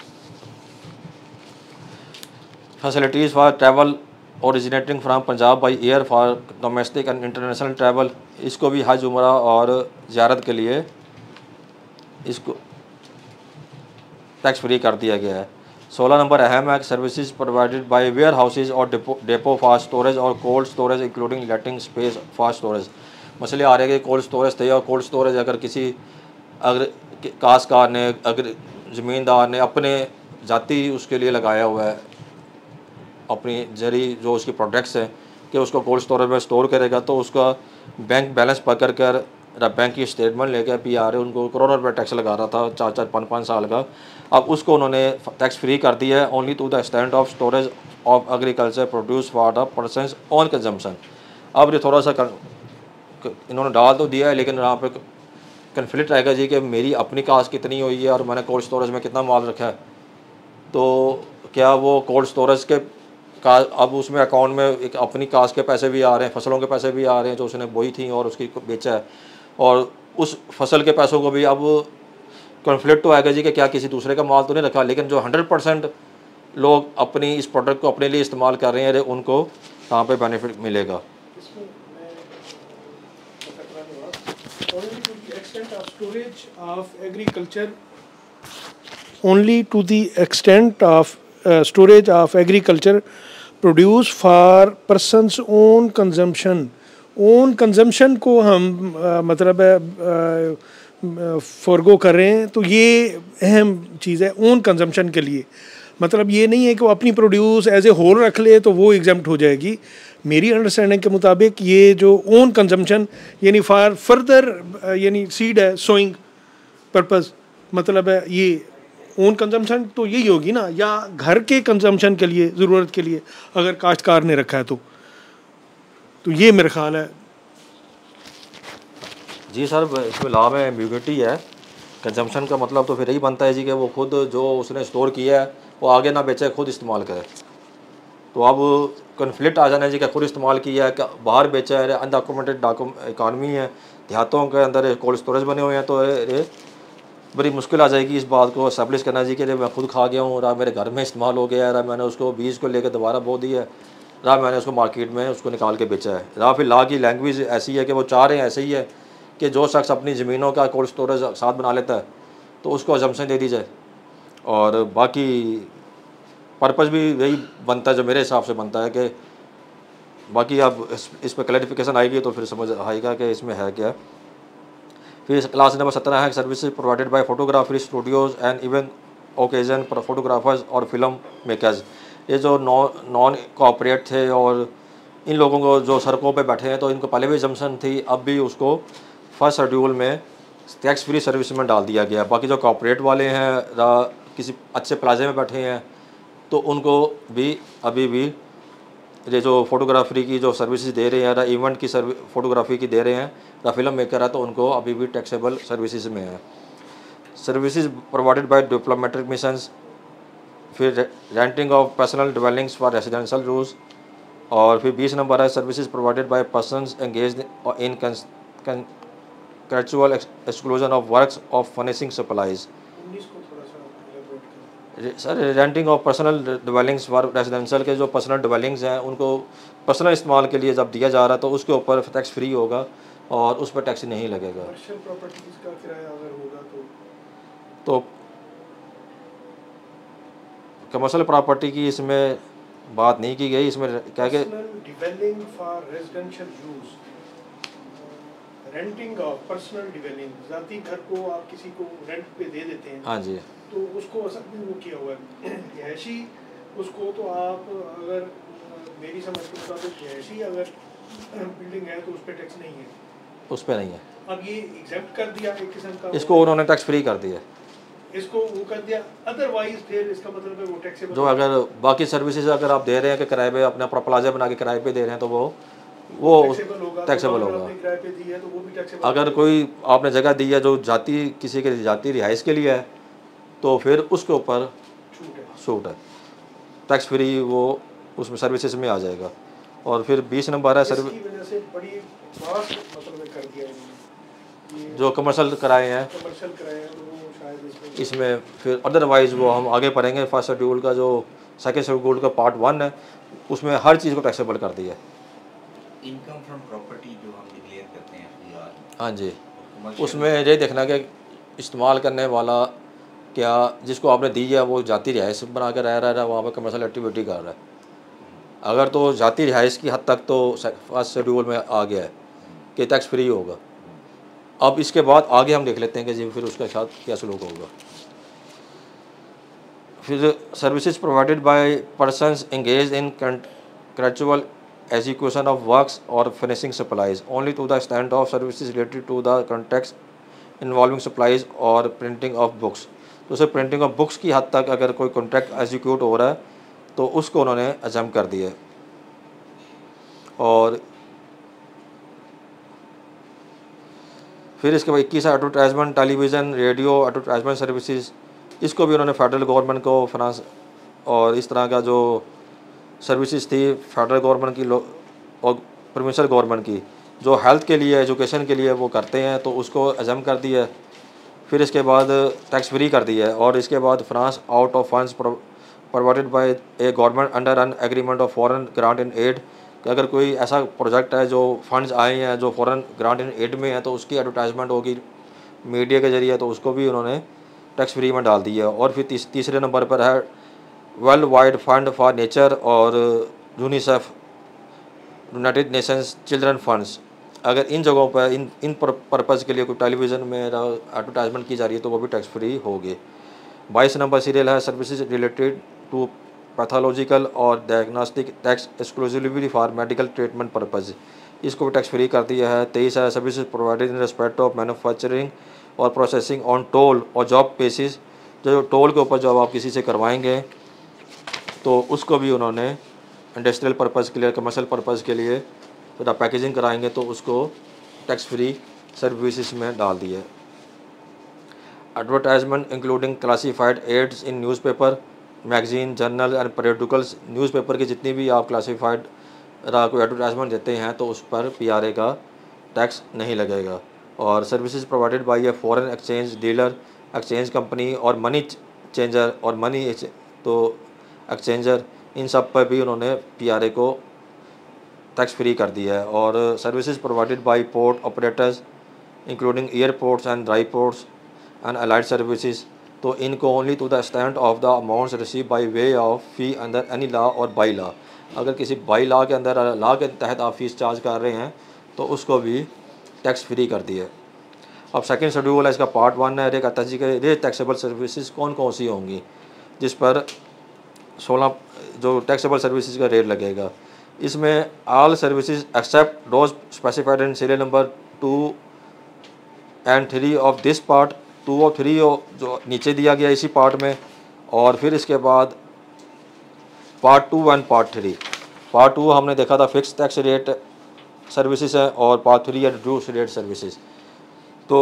Facilities for travel originating from Punjab by air for domestic and international travel, इसको भी हज, उम्रा और ज़ियारत के लिए इसको टैक्स फ्री कर दिया गया है। 16 नंबर अहम है, services provided by warehouses और डेपो फॉर स्टोरेज और cold storage including letting space for storage. मसले आ रहे हैं कि कोल्ड स्टोरेज थे और कोल्ड स्टोरेज अगर काश्तकार ने, अगर ज़मींदार ने अपने जाती उसके लिए लगाया हुआ है अपनी जरी जो उसकी प्रोडक्ट्स हैं कि उसको कोल्ड स्टोरेज में स्टोर करेगा, तो उसका बैंक बैलेंस पकड़ कर बैंक की स्टेटमेंट लेकर PRA उनको करोड़ों रुपये टैक्स लगा रहा था 4-4, 5-5 साल का, अब उसको उन्होंने टैक्स फ्री कर दिया है only to the extent of storage of agriculture produce for the persons on consumption. अब ये थोड़ा सा इन्होंने डाल तो दिया है, लेकिन यहाँ पे कन्फ्लिक्ट रहेगा जी कि मेरी अपनी कास्ट कितनी हुई है और मैंने कोल्ड स्टोरेज में कितना माल रखा है, तो क्या वो कोल्ड स्टोरेज के का अब उसमें अकाउंट में एक अपनी कास्ट के पैसे भी आ रहे हैं, फसलों के पैसे भी आ रहे हैं जो उसने बोई थी और उसकी बेचा है, और उस फसल के पैसों को भी अब कॉन्फ्लिक्ट तो आएगा जी कि क्या किसी दूसरे का माल तो नहीं रखा, लेकिन जो 100% लोग अपनी इस प्रोडक्ट को अपने लिए इस्तेमाल कर रहे हैं उनको यहाँ पे बेनिफिट मिलेगा। Only to the extent of storage of agriculture produce for person's own consumption। Own consumption को हम मतलब फॉरगो कर रहे हैं, तो ये अहम चीज़ है ओन कंजम्पशन के लिए। मतलब ये नहीं है कि वो अपनी प्रोड्यूस एज ए होल रख ले तो वो एग्जाम्प्ट हो जाएगी। मेरी अंडरस्टैंडिंग के मुताबिक ये जो ओन कंजम्पशन यानी फॉर फर्दर यानी सीड है सोइंग पर्पस, मतलब है ये ओन कंजम्पशन तो यही होगी ना, या घर के कंजम्पशन के लिए ज़रूरत के लिए अगर काश्तकार ने रखा है तो ये मेरा ख्याल है। जी सर, इसमें लॉ में एम्बिग्युइटी है। कंजम्पशन का मतलब तो फिर यही बनता है जी कि वो खुद जो उसने स्टोर किया है वो आगे ना बेचे, खुद इस्तेमाल करे। तो अब कन्फ्लिक्ट आ जाना है जी कि खुद इस्तेमाल किया है, बाहर बेचा है, अनडॉक्यूमेंटेड इकानमी है, देहातों के अंदर कोल्ड स्टोरेज बने हुए हैं, तो बड़ी मुश्किल आ जाएगी इस बात को एस्टेब्लिश करना जी कि मैं खुद खा गया हूँ, रहा मेरे घर में इस्तेमाल हो गया है, रहा मैंने उसको बीज को लेकर दोबारा बो दिया है, रहा मैंने उसको मार्केट में उसको निकाल के बेचा है, रहा फिर लॉ की लैंग्वेज ऐसी है कि वो चाह रहे हैं ऐसे ही है कि जो शख्स अपनी ज़मीनों का कोल्ड स्टोरेज साथ बना लेता है तो उसको अजम्पशन दे दी जाए, और बाकी पर्पज़ भी यही बनता है जो मेरे हिसाब से बनता है कि बाकी अब इस पर क्लैरिफिकेशन आएगी तो फिर समझ आएगा कि इसमें है क्या। फिर क्लास नंबर 17 है services provided bye photography Studios and even occasion पर फोटोग्राफर्स और फिल्म मेकर्स। ये जो नॉन कॉपरेट थे और इन लोगों को जो सड़कों पे बैठे हैं तो इनको पहले भी जम्सन थी, अब भी उसको फर्स्ट शेड्यूल में टैक्स फ्री सर्विस में डाल दिया गया। बाकी जो कॉपरेट वाले हैं किसी अच्छे प्लाजे में बैठे हैं तो उनको भी अभी भी ये जो फोटोग्राफी की जो सर्विसेज दे रहे हैं, इवेंट की फोटोग्राफी की दे रहे हैं, फिल्म मेकर है तो उनको अभी भी टैक्सेबल सर्विसेज में है। Services provided by diplomatic missions, फिर renting of personal dwellings for residential use, और फिर 20 नंबर है services provided by persons engaged in contractual exclusion of works of furnishing supplies. Sir renting of personal dwellings for residential के जो personal डिवेलिंग्स हैं उनको personal इस्तेमाल के लिए जब दिया जा रहा है तो उसके ऊपर टैक्स फ्री होगा और उस पर टैक्स नहीं लगेगा। तो कमर्शियल प्रॉपर्टी की इसमें बात नहीं की गई, इसमें क्या कि रेंटिंग ऑफ पर्सनल डिवेलिंग, ज़ाती घर को आप किसी को रेंट पे दे देते हैं, हाँ जी, तो उसको असल में वो किया हुआ है रिहायशी, उसको तो आप अगर मेरी समझ के मुताबिक रिहायशी अगर बिल्डिंग है तो उस पर टैक्स नहीं है, उस पर नहीं है। अब ये एग्जेम्प्ट कर दिया एक किस्म का, इसको उन्होंने टैक्स फ्री कर दिया, इसको वो कर दिया, अदरवाइज फिर इसका मतलब है वो टैक्स जो अगर बाकी सर्विसेज अगर आप दे रहे हैं कि किराए पे अपना प्लाजा बना के किराए पे दे रहे हैं तो वो टैक्सेबल होगा। अगर कोई आपने जगह दी है जो जाति किसी के जाति रिहाइश के लिए है तो फिर उसके ऊपर छूट है, टैक्स फ्री वो उसमें सर्विसेज में आ जाएगा। और फिर 20 नंबर है जो कमर्शियल कराए हैं इसमें, फिर अदरवाइज वो हम आगे पढ़ेंगे। फर्स्ट शेड्यूल का जो सेकंड शेड्यूल का पार्ट 1 है उसमें हर चीज़ को टैक्सेबल कर दिया है। इनकम फ्रॉम प्रॉपर्टी जो हम डिक्लेयर करते हैं FDR, हाँ जी, उसमें ये देखना कि इस्तेमाल करने वाला क्या जिसको आपने दी है वो जाति रिहाइश बना कर रह रहा है, वहाँ पर कमर्शियल एक्टिविटी कर रहा है। अगर तो जाति रिहाइश की हद तक तो फर्स्ट शेड्यूल में आ गया है कि टैक्स फ्री होगा, अब इसके बाद आगे हम देख लेते हैं कि जी फिर उसके साथ क्या सलूक होगा। फिर services provided by persons engage in contractual execution of works और finishing supplies only to the extent of services related to the contracts involving supplies और प्रिंटिंग ऑफ बुक्स। तो सिर्फ प्रिंटिंग ऑफ बुक्स की हद तक अगर कोई कॉन्ट्रैक्ट एग्जीक्यूट हो रहा है तो उसको उन्होंने अजम कर दिया। और फिर इसके बाद 21 advertisement television radio advertisement services, इसको भी उन्होंने फेडरल गवर्नमेंट को फाइनेंस और इस तरह का जो सर्विसेज थी फेडरल गवर्नमेंट की और प्रोविंशियल गवर्नमेंट की जो हेल्थ के लिए एजुकेशन के लिए वो करते हैं तो उसको अजम कर दिया है। फिर इसके बाद टैक्स फ्री कर दिया है। और इसके बाद France out of funds provided by a government under an agreement of foreign grant in aid, कि अगर कोई ऐसा प्रोजेक्ट है जो फंड्स आए हैं जो फॉरेन ग्रांट इन एड में है तो उसकी एडवर्टाइजमेंट होगी मीडिया के ज़रिए, तो उसको भी उन्होंने टैक्स फ्री में डाल दिया। और फिर तीसरे नंबर पर है World Wide Fund for Nature और UNICEF United Nations Children funds. अगर इन जगहों पर इन पर्पज़ के लिए कोई टेलीविज़न में एडवर्टाइजमेंट की जा रही है तो वो भी टैक्स फ्री होगी। 22 नंबर सीरियल है सर्विसेज रिलेटेड टू पैथोलॉजिकल और diagnostic tax exclusively for medical treatment purpose, इसको भी टैक्स फ्री कर दिया है। 23 है services provided in respect of manufacturing और प्रोसेसिंग ऑन टोल और जॉब बेसिस, जो टोल के ऊपर जब आप किसी से करवाएंगे तो उसको भी उन्होंने इंडस्ट्रियल पर्पज़ के लिए कमर्शियल पर्पज़ के लिए फिर आप पैकेजिंग कराएंगे तो उसको टैक्स फ्री सर्विसेज में डाल दिया है। Advertisement including classified ads in newspaper magazine journal and periodicals, newspaper की जितनी भी आप क्लासीफाइड कोई एडवर्टाइजमेंट देते हैं तो उस पर PRA का टैक्स नहीं लगेगा। और services provided by a foreign exchange dealer exchange company और मनी चेंजर और मनी तो एक्सचेंजर, इन सब पर भी उन्होंने PRA को टैक्स फ्री कर दिया है। और services provided by port operators including airports and dry ports and allied services, तो इनको only to the extent of the amounts receive by way of fee under any law और bylaw, अगर किसी by law के अंदर law के तहत आप फीस चार्ज कर रहे हैं तो उसको भी टैक्स फ्री कर दिया। अब सेकंड शेड्यूल है इसका पार्ट 1 है, कहता है जी कि रे टैक्सेबल सर्विसेज कौन कौन सी होंगी जिस पर 16 जो टैक्सेबल सर्विसेज का रेट लगेगा। इसमें all services except those specified in serial number 2 and 3 of this part, 2 और 3 जो नीचे दिया गया इसी पार्ट में। और फिर इसके बाद पार्ट 2 एंड पार्ट 3। पार्ट 2 हमने देखा था फिक्स टैक्स रेट सर्विसेज है और पार्ट 3 है रिड्यूस रेट सर्विसेज। तो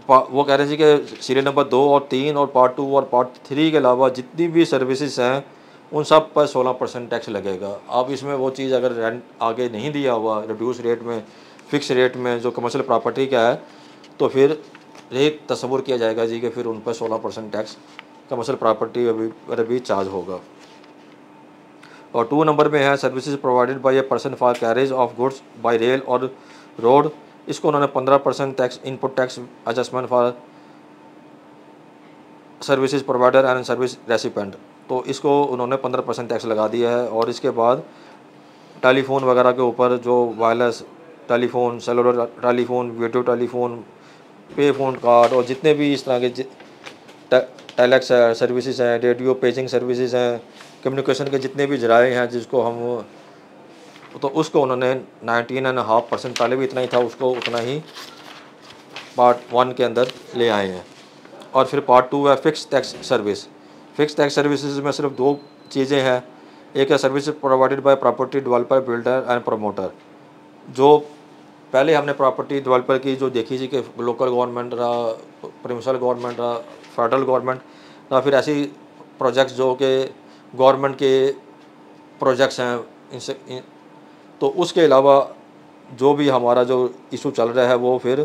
वो कह रहे थे कि सीरियल नंबर 2 और 3 और पार्ट 2 और पार्ट 3 के अलावा जितनी भी सर्विसेज हैं उन सब पर 16% टैक्स लगेगा। अब इसमें वो चीज़ अगर रेंट आगे नहीं दिया हुआ रिड्यूस रेट में फिक्स रेट में जो कमर्शियल प्रॉपर्टी का है तो फिर रेट तस्वुर किया जाएगा जी कि फिर उन पर 16% टैक्स कमर्शियल प्रॉपर्टी पर भी चार्ज होगा। और 2 नंबर में है services provided by a person for carriage of goods by rail और रोड, इसको उन्होंने 15% tax input tax adjustment for services provider and service recipient, तो इसको उन्होंने 15% टैक्स लगा दिया है। और इसके बाद टेलीफोन वगैरह के ऊपर जो wireless telephone, cellular telephone, video telephone, पे फ़ोन कार्ड और जितने भी इस तरह के टेलेक्स सर्विसेज हैं, रेडियो पेजिंग सर्विसेज हैं, कम्युनिकेशन के जितने भी जराए हैं जिसको हम तो उसको उन्होंने 19.5%, पहले भी इतना ही था उसको उतना ही पार्ट 1 के अंदर ले आए हैं। और फिर पार्ट 2 है fix tax service. Fix tax services में सिर्फ 2 चीज़ें हैं, एक है service provided by property developer builder and promoter. जो पहले हमने प्रॉपर्टी डेवलपर की जो देखी थी कि लोकल गवर्नमेंट रहा, प्रोविंशियल गवर्नमेंट रहा, फेडरल गवर्नमेंट या फिर ऐसी प्रोजेक्ट्स जो कि गवर्नमेंट के प्रोजेक्ट्स हैं इनसे, तो उसके अलावा जो भी हमारा जो इशू चल रहा है वो फिर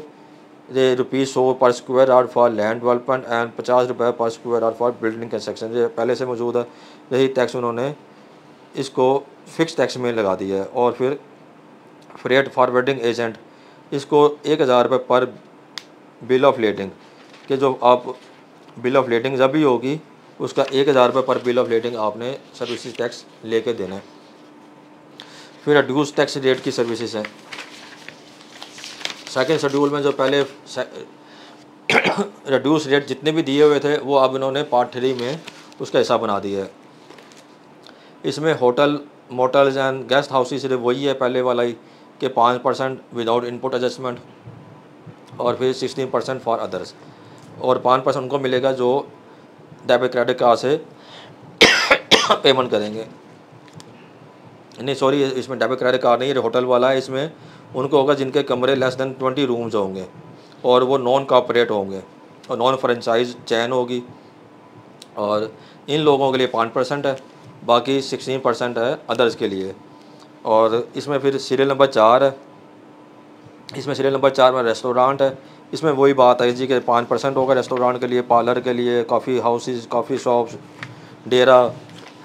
₹100 पर square yard for land development and ₹50 पर square yard for building construction, ये पहले से मौजूद है, यही टैक्स उन्होंने इसको फिक्स टैक्स में लगा दिया है। और फिर फ्रेट फॉरवर्डिंग एजेंट, इसको ₹1000 पर बिल ऑफ लेडिंग, कि जो आप बिल ऑफ लेडिंग जब भी होगी उसका ₹1000 पर बिल ऑफ लेडिंग आपने सर्विसेज टैक्स लेके देना है। फिर रिड्यूस टैक्स रेट की सर्विसेज हैं, सेकंड शेड्यूल में जो पहले रिड्यूस रेट जितने भी दिए हुए थे वो अब इन्होंने पार्ट 3 में उसका हिस्सा बना दिया है। इसमें hotel, motels and guest houses सिर्फ वही है पहले वाला ही कि 5% विदाउट इनपुट एडजस्टमेंट और फिर 16% फॉर अदर्स, और 5% उनको मिलेगा जो डेबिट क्रेडिट कार्ड से पेमेंट करेंगे। नहीं सॉरी, इसमें डेबिट क्रेडिट कार्ड नहीं, होटल वाला है। इसमें उनको होगा जिनके कमरे लेस देन 20 रूम्स होंगे और वो नॉन कॉर्पोरेट होंगे और नॉन फ्रेंचाइज चैन होगी, और इन लोगों के लिए 5% है, बाकी 16% है अदर्स के लिए। और इसमें फिर सीरियल नंबर 4 है। इसमें सीरियल नंबर 4 में रेस्टोरेंट है। इसमें वही बात है जी कि 5% होगा रेस्टोरेंट के लिए, पार्लर के लिए, कॉफ़ी हाउसेस, कॉफ़ी शॉप्स, डेरा,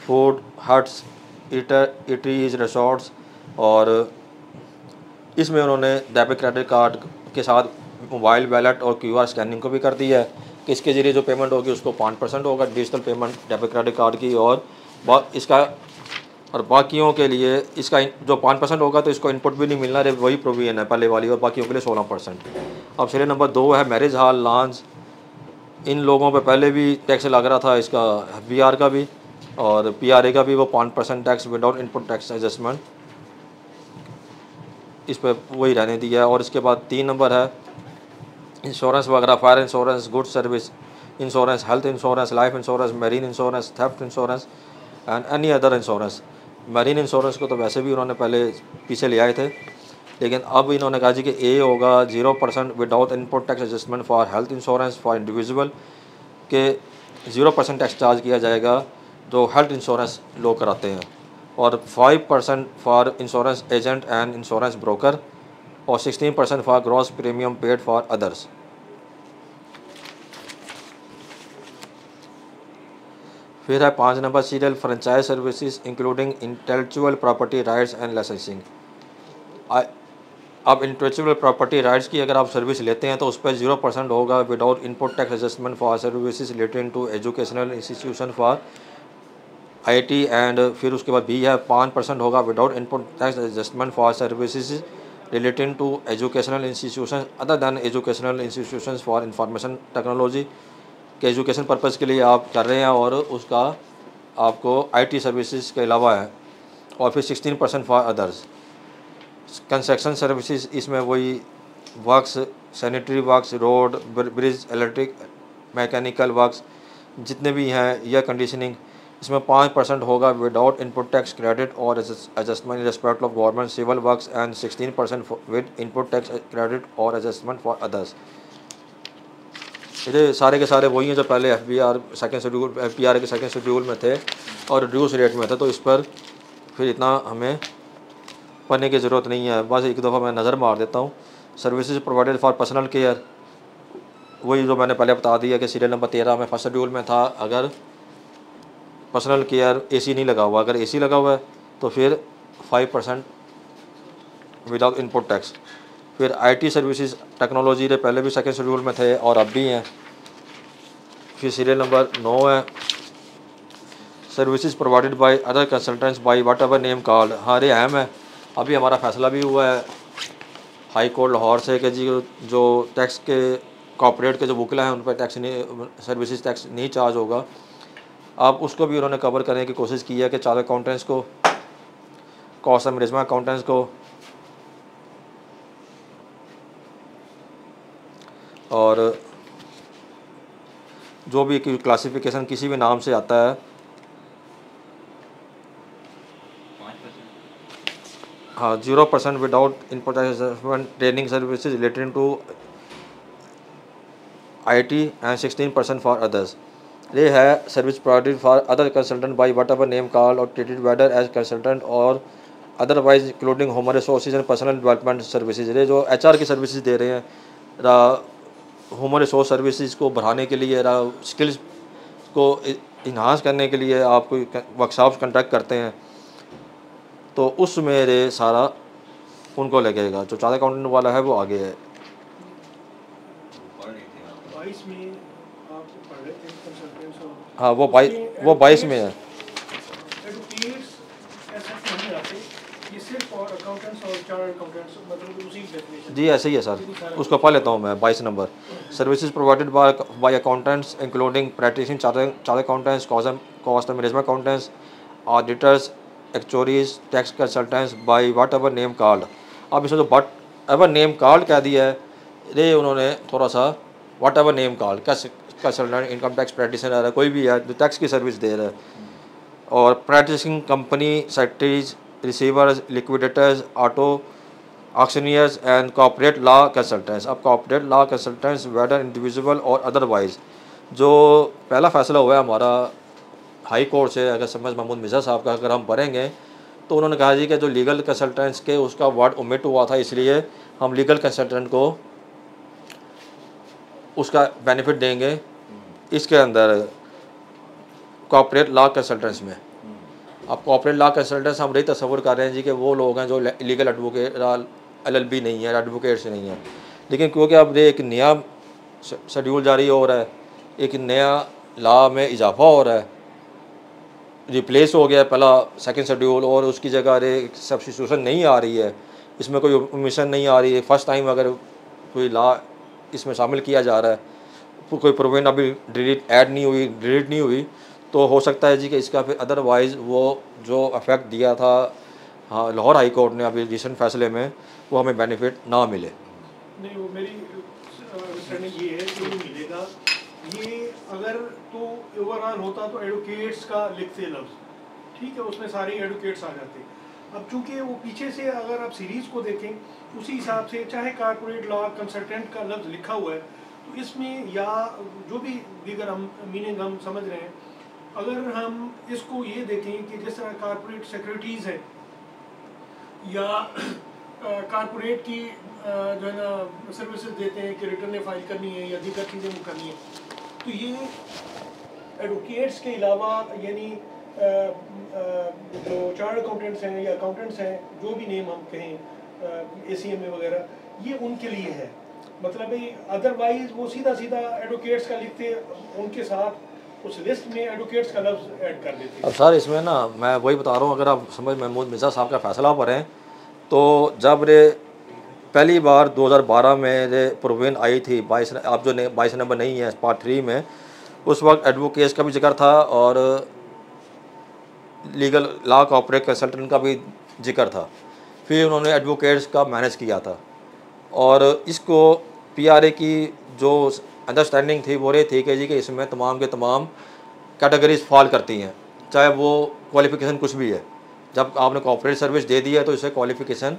फूड हट्स, इटरीज, रिसोर्ट्स। और इसमें उन्होंने डेबिट क्रेडिट कार्ड के साथ मोबाइल वैलेट और QR स्कैनिंग को भी कर दिया है कि इसके ज़रिए जो पेमेंट होगी उसको 5% होगा digital payment debit credit card की, और बाकियों के लिए इसका जो 5% होगा तो इसको इनपुट भी नहीं मिलना, रे वही प्रोविजन है पहले वाली, और बाकियों के लिए 16%। अब सीरियल नंबर 2 है मैरिज हॉल, लॉन्स। इन लोगों पे पहले भी टैक्स लग रहा था, इसका FBR का भी और PRA का भी, वो 5% tax without input tax adjustment, इस पर वही रहने दिया है। और इसके बाद 3 नंबर है इंश्योरेंस वगैरह, fire insurance, good service insurance, health insurance, life insurance, marine insurance, theft insurance and any other insurance. Marine insurance को तो वैसे भी उन्होंने पहले पीछे ले आए थे, लेकिन अब इन्होंने कहा जी कि A होगा 0% without input tax adjustment for health insurance for individual, के 0% टैक्स चार्ज किया जाएगा जो हेल्थ इंश्योरेंस लोग कराते हैं, और 5% for insurance agent and insurance broker, और 16% for gross premium paid for others. फिर है 5 number serial franchise services including intellectual property rights and licensing. अब इंटेलेक्चुअल प्रॉपर्टी राइट्स की अगर आप सर्विस लेते हैं तो उस पर 0% होगा without input tax adjustment for services related to educational institution for IT, and फिर उसके बाद B है 5% होगा without input tax adjustment for services related to educational institution other than educational institution for information technology, के education purpose के लिए आप कर रहे हैं और उसका आपको IT सर्विसेज के अलावा है, और फिर 16% फॉर अदर्स। कंस्ट्रक्शन सर्विसेज, इसमें वही works, sanitary works, road, bridge, electric, mechanical works जितने भी हैं, एयर कंडीशनिंग, इसमें 5% होगा विदाउट इनपुट टैक्स क्रेडिट और adjustment in respect of government civil works, and 16% with input tax credit और एडजस्टमेंट फॉर अदर्स। ये सारे के सारे वही हैं जो पहले FBR सेकंड शेड्यूल, PRA के सेकंड शेड्यूल में थे और रिड्यूस रेट में थे, तो इस पर फिर इतना हमें पढ़ने की ज़रूरत नहीं है, बस एक दफ़ा मैं नज़र मार देता हूँ। Services provided for personal care, वही जो मैंने पहले बता दिया कि सीरियल नंबर 13 में फर्स्ट शेड्यूल में था, अगर पर्सनल केयर AC नहीं लगा हुआ, अगर AC लगा हुआ है तो फिर 5% विदाउट इनपुट टैक्स। फिर IT सर्विसेज टेक्नोलॉजी रे पहले भी सेकंड शेड्यूल में थे और अब भी हैं। फिर सीरियल नंबर 9 है services provided by other consultants by whatever name called. हाँ ये अहम है, अभी हमारा फैसला भी हुआ है हाई कोर्ट लाहौर से कि जी जो टैक्स के कॉर्पोरेट के जो वकील हैं उन पर टैक्स नहीं, सर्विसेज टैक्स नहीं चार्ज होगा। अब उसको भी उन्होंने कवर करने की कोशिश की है कि चार्टर्ड अकाउंटेंट्स को, कॉस्ट एंड मैनेजमेंट अकाउंटेंट्स को, और जो भी क्लासिफिकेशन किसी भी नाम से आता है, 5%। हाँ 0% without input adjustment training services related to IT and 16% for others. ये है service provided for other consultant by whatever name call और ट्रीटेड वेदर एज कंसल्टेंट और otherwise including human resources and personal development services. ये जो HR की services दे रहे हैं, human resource services को बढ़ाने के लिए, स्किल्स को इन्हांस करने के लिए आप कोई वर्कशॉप्स कंडक्ट करते हैं तो उसमें ये सारा उनको लगेगा। जो चार्टर्ड अकाउंटेंट वाला है वो आगे है। 22 में आप पढ़ रहे थे कंसल्टेंट्स और हाँ वो 22 में है। ये सिर्फ और अकाउंटेंट्स और चार्टर्ड अकाउंटेंट्स मतलब उसी डेफिनेशन? जी ऐसे ही है सर, उसको पढ़ लेता हूँ मैं। 22 number, services provided by accountants including practising chartered accountants, cost management accountants, auditors, actuaries, tax consultants by whatever name called. अब इसमें जो वट एवर नेम कॉल्ड कह दिया है, ये उन्होंने थोड़ा सा what ever name called, consultant, income tax practitioner है, कोई भी है जो टैक्स की सर्विस दे रहा है, और practising company secretaries, receivers, liquidators, auto auctioneers and corporate law consultants. अब corporate law consultants whether individual और अदरवाइज, जो पहला फैसला हुआ है हमारा हाई कोर्ट से, अगर समझ महमूद मिर्ज़ा साहब का अगर हम पढ़ेंगे तो उन्होंने कहा जी कि जो लीगल कंसल्टेंट्स के उसका वर्ड ओमिट हुआ था, इसलिए हम लीगल कंसल्टेंट को उसका बेनिफिट देंगे इसके अंदर कॉर्पोरेट लॉ कंसल्टेंट्स में। अब कॉर्पोरेट लॉ कंसल्टेंट्स हम यही तस्वुर कर रहे हैं जी कि वो लोग हैं जो लीगल एडवोकेट LLB नहीं है, एडवोकेट्स नहीं है, लेकिन क्योंकि अब ये एक नया शेड्यूल जारी हो रहा है, एक नया लॉ में इजाफा हो रहा है, रिप्लेस हो गया पहला सेकंड शेड्यूल और उसकी जगह एक सब्स्टिट्यूशन नहीं आ रही है, इसमें कोई ओमिशन नहीं आ रही है। फर्स्ट टाइम अगर कोई लॉ इसमें शामिल किया जा रहा है, कोई प्रोविजन अभी डिलीट नहीं हुई, तो हो सकता है जी कि इसका फिर अदरवाइज़ वो जो अफेक्ट दिया था हाँ लाहौर हाई कोर्ट ने अभी रिसेंट फैसले में, वो हमें बेनिफिट ना मिले। नहीं, वो मेरी अंडरस्टैंडिंग ये है कि नहीं मिलेगा। ये अगर तो ओवरऑल होता तो एडवोकेट्स का लिखते लफ्ज़, ठीक है, उसमें सारे एडवोकेट्स आ जाते। अब चूंकि वो पीछे से अगर आप सीरीज़ को देखें उसी हिसाब से चाहे कॉर्पोरेट लॉ कंसल्टेंट का लफ्ज़ लिखा हुआ है, तो इसमें या जो भी दीगर हम मीनिंग हम समझ रहे हैं, अगर हम इसको ये देखें कि जिस तरह कॉर्पोरेट सेक्रेटरीज़ हैं या कॉर्पोरेट की जो है ना सर्विसेज देते हैं कि रिटर्न फाइल करनी है या दीगर चीज़ें करनी है, तो ये एडवोकेट्स के अलावा यानी जो चार्टर्ड अकाउंटेंट्स हैं या अकाउंटेंट्स हैं, जो भी नेम हम कहें ACMA वगैरह, ये उनके लिए है। मतलब अदरवाइज वो सीधा सीधा एडवोकेट्स का लिखते, उनके साथ उस लिस्ट में एडवोकेट्स का लफ्ज़ ऐड कर देते। अब सर इसमें ना मैं वही बता रहा हूँ, अगर आप समझ महमूद मिर्ज़ा साहब का फ़ैसला पढ़ें तो जब रे पहली बार 2012 में ये प्रोविजन आई थी 22, आप जो 22 नंबर नहीं है पार्ट 3 में, उस वक्त एडवोकेट्स का भी जिक्र था और लीगल लॉ कॉर्पोरेट कंसल्टेंट का भी जिक्र था। फिर उन्होंने एडवोकेट्स का मैनेज किया था और इसको PRA की जो अंडरस्टैंडिंग थी वो ये थी कि जी कि इसमें तमाम के तमाम कैटेगरीज फॉल करती हैं, चाहे वो क्वालिफ़िकेशन कुछ भी है। जब आपने कॉर्पोरेट सर्विस दे दी है तो इसे क्वालिफ़िकेशन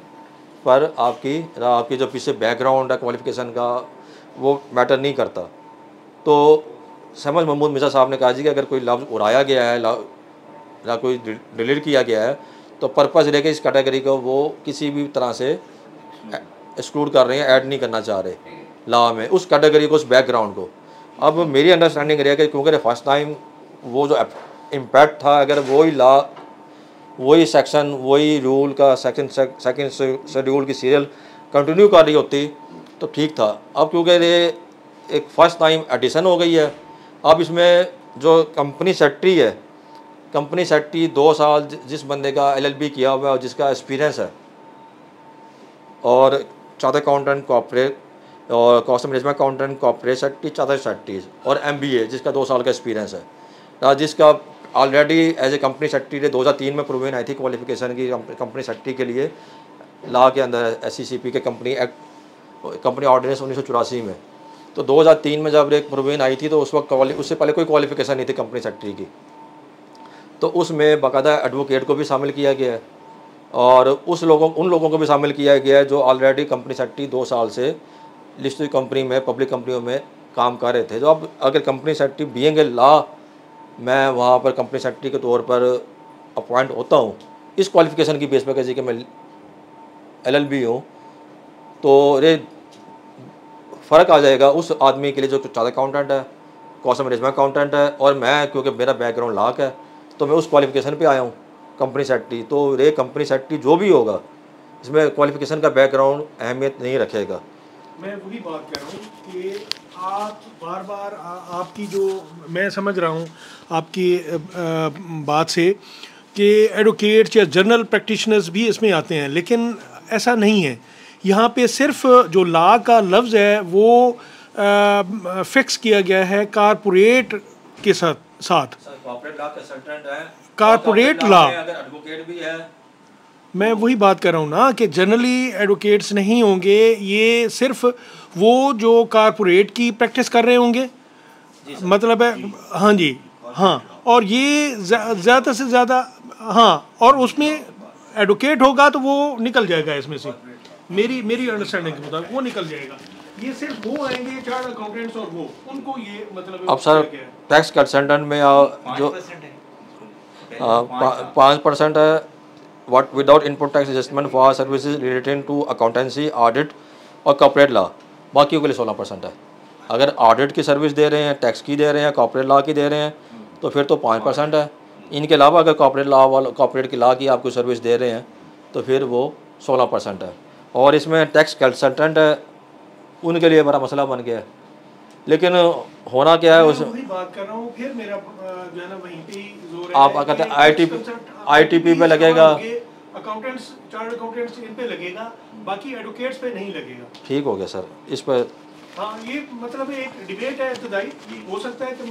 पर आपकी जो पीछे बैकग्राउंड है क्वालिफ़िकेशन का वो मैटर नहीं करता। तो समझ महमूद मिर्ज़ा साहब ने कहा जी कि अगर कोई लफ्ज़ उड़ाया गया है या कोई डिलीट किया गया है तो पर्पज़ लेके इस कैटेगरी को वो किसी भी तरह से एक्सक्लूड कर रहे हैं, ऐड नहीं करना चाह रहे लॉ में उस कैटेगरी को, उस बैकग्राउंड को। अब मेरी अंडरस्टैंडिंग रही है कि क्योंकि फर्स्ट टाइम वो जो इम्पैक्ट था, अगर वही लॉ वही सेक्शन वही रूल का सेकंड शेड्यूल की सीरियल कंटिन्यू कर रही होती तो ठीक था। अब क्योंकि ये एक फ़र्स्ट टाइम एडिशन हो गई है, अब इसमें जो कंपनी सेक्रेटरी है, कंपनी सेक्रेटरी 2 साल जिस बंदे का LLB किया हुआ है और जिसका एक्सपीरियंस है, और चार्टर्ड अकाउंटेंट कॉर्पोरेट और cost management accountant corporate secretary, chartered secretaries और MBA जिसका 2 साल का एक्सपीरियंस है, जिसका already as a company secretary 2003 में प्रोविजन आई थी क्वालिफिकेशन की कंपनी सेक्रेटरी के लिए लॉ के अंदर SCCP के कंपनी ऑर्डिनेंस 1984 में। तो 2003 में जब एक प्रोविजन आई थी तो उस वक्त उससे पहले कोई क्वालिफिकेशन नहीं थी कंपनी सेक्रेटरी की, तो उसमें बाकायदा एडवोकेट को भी शामिल किया गया है और उन लोगों को भी शामिल किया गया है जो ऑलरेडी कंपनी सेक्रेटरी 2 साल से लिस्टेड कंपनी में, पब्लिक कंपनियों में काम कर रहे थे। जो अब अगर company secretary being a law मैं वहाँ पर कंपनी सेक्रेटरी के तौर पर अपॉइंट होता हूँ इस क्वालिफ़िकेशन की बेस पर कैसे कि मैं LLB हूँ, तो ये फ़र्क आ जाएगा उस आदमी के लिए जो चार्टर्ड अकाउंटेंट है, कॉस्ट मैनेजमेंट अकाउंटेंट है, और मैं क्योंकि मेरा बैकग्राउंड लॉ का है तो मैं उस क्वालिफ़िकेशन पे आया हूँ कंपनी सेक्रेटरी। तो ये कंपनी सेक्रेटरी जो भी होगा इसमें क्वालिफ़िकेशन का बैकग्राउंड अहमियत नहीं रखेगा। मैं वही बात कह रहा हूँ कि आप बार बार आपकी जो मैं समझ रहा हूँ आपकी बात से कि एडवोकेट्स या जर्नल प्रैक्टिशनर्स भी इसमें आते हैं, लेकिन ऐसा नहीं है। यहाँ पे सिर्फ जो लॉ का लफ्ज़ है वो फिक्स किया गया है कारपोरेट के साथ कॉर्पोरेट लॉ कंसल्टेंट है, कारपोरेट लॉ। अगर एडवोकेट भी है, मैं वही बात कर रहा हूँ ना कि जनरली एडवोकेट्स नहीं होंगे, ये सिर्फ वो जो कारपोरेट की प्रैक्टिस कर रहे होंगे, मतलब है। हाँ जी, हाँ। और ये ज़्यादा से ज़्यादा, हाँ, और उसमें एडवोकेट होगा तो वो निकल जाएगा इसमें से, मेरी अंडरस्टैंडिंग के मुताबिक वो निकल जाएगा। ये सिर्फ वो आएंगे चार्ट अकाउंटेंट्स और वो, उनको ये मतलब अब सर टैक्स कंसल्टेंट में जो 5% है what without input tax adjustment for services related to accountancy, audit और कॉर्पोरेट लॉ, बाकियों के लिए 16% है। अगर ऑडिट की सर्विस दे रहे हैं, टैक्स की दे रहे हैं, कॉर्पोरेट लॉ की दे रहे हैं तो फिर तो 5% है। इनके अलावा अगर कॉर्पोरेट लॉ वाला कॉर्पोरेट की लॉ की आपको सर्विस दे रहे हैं तो फिर वो 16% है। और इसमें टैक्स कंसल्टेंट है, उनके लिए बड़ा मसला बन गया है। लेकिन होना क्या है, उस वही बात कर रहा हूँ, फिर मेरा जो है ना वहीं पे जोर है। आप कहते हैं ITP पे लगेगा, अकाउंटेंट्स, चार्ट अकाउंटेंट्स इन पे लगेगा, बाकी एडवोकेट्स पे नहीं लगेगा। ठीक हो गया सर इस पर। हाँ, ये मतलब एक डिबेट है इब्तदाई। हो सकता है कि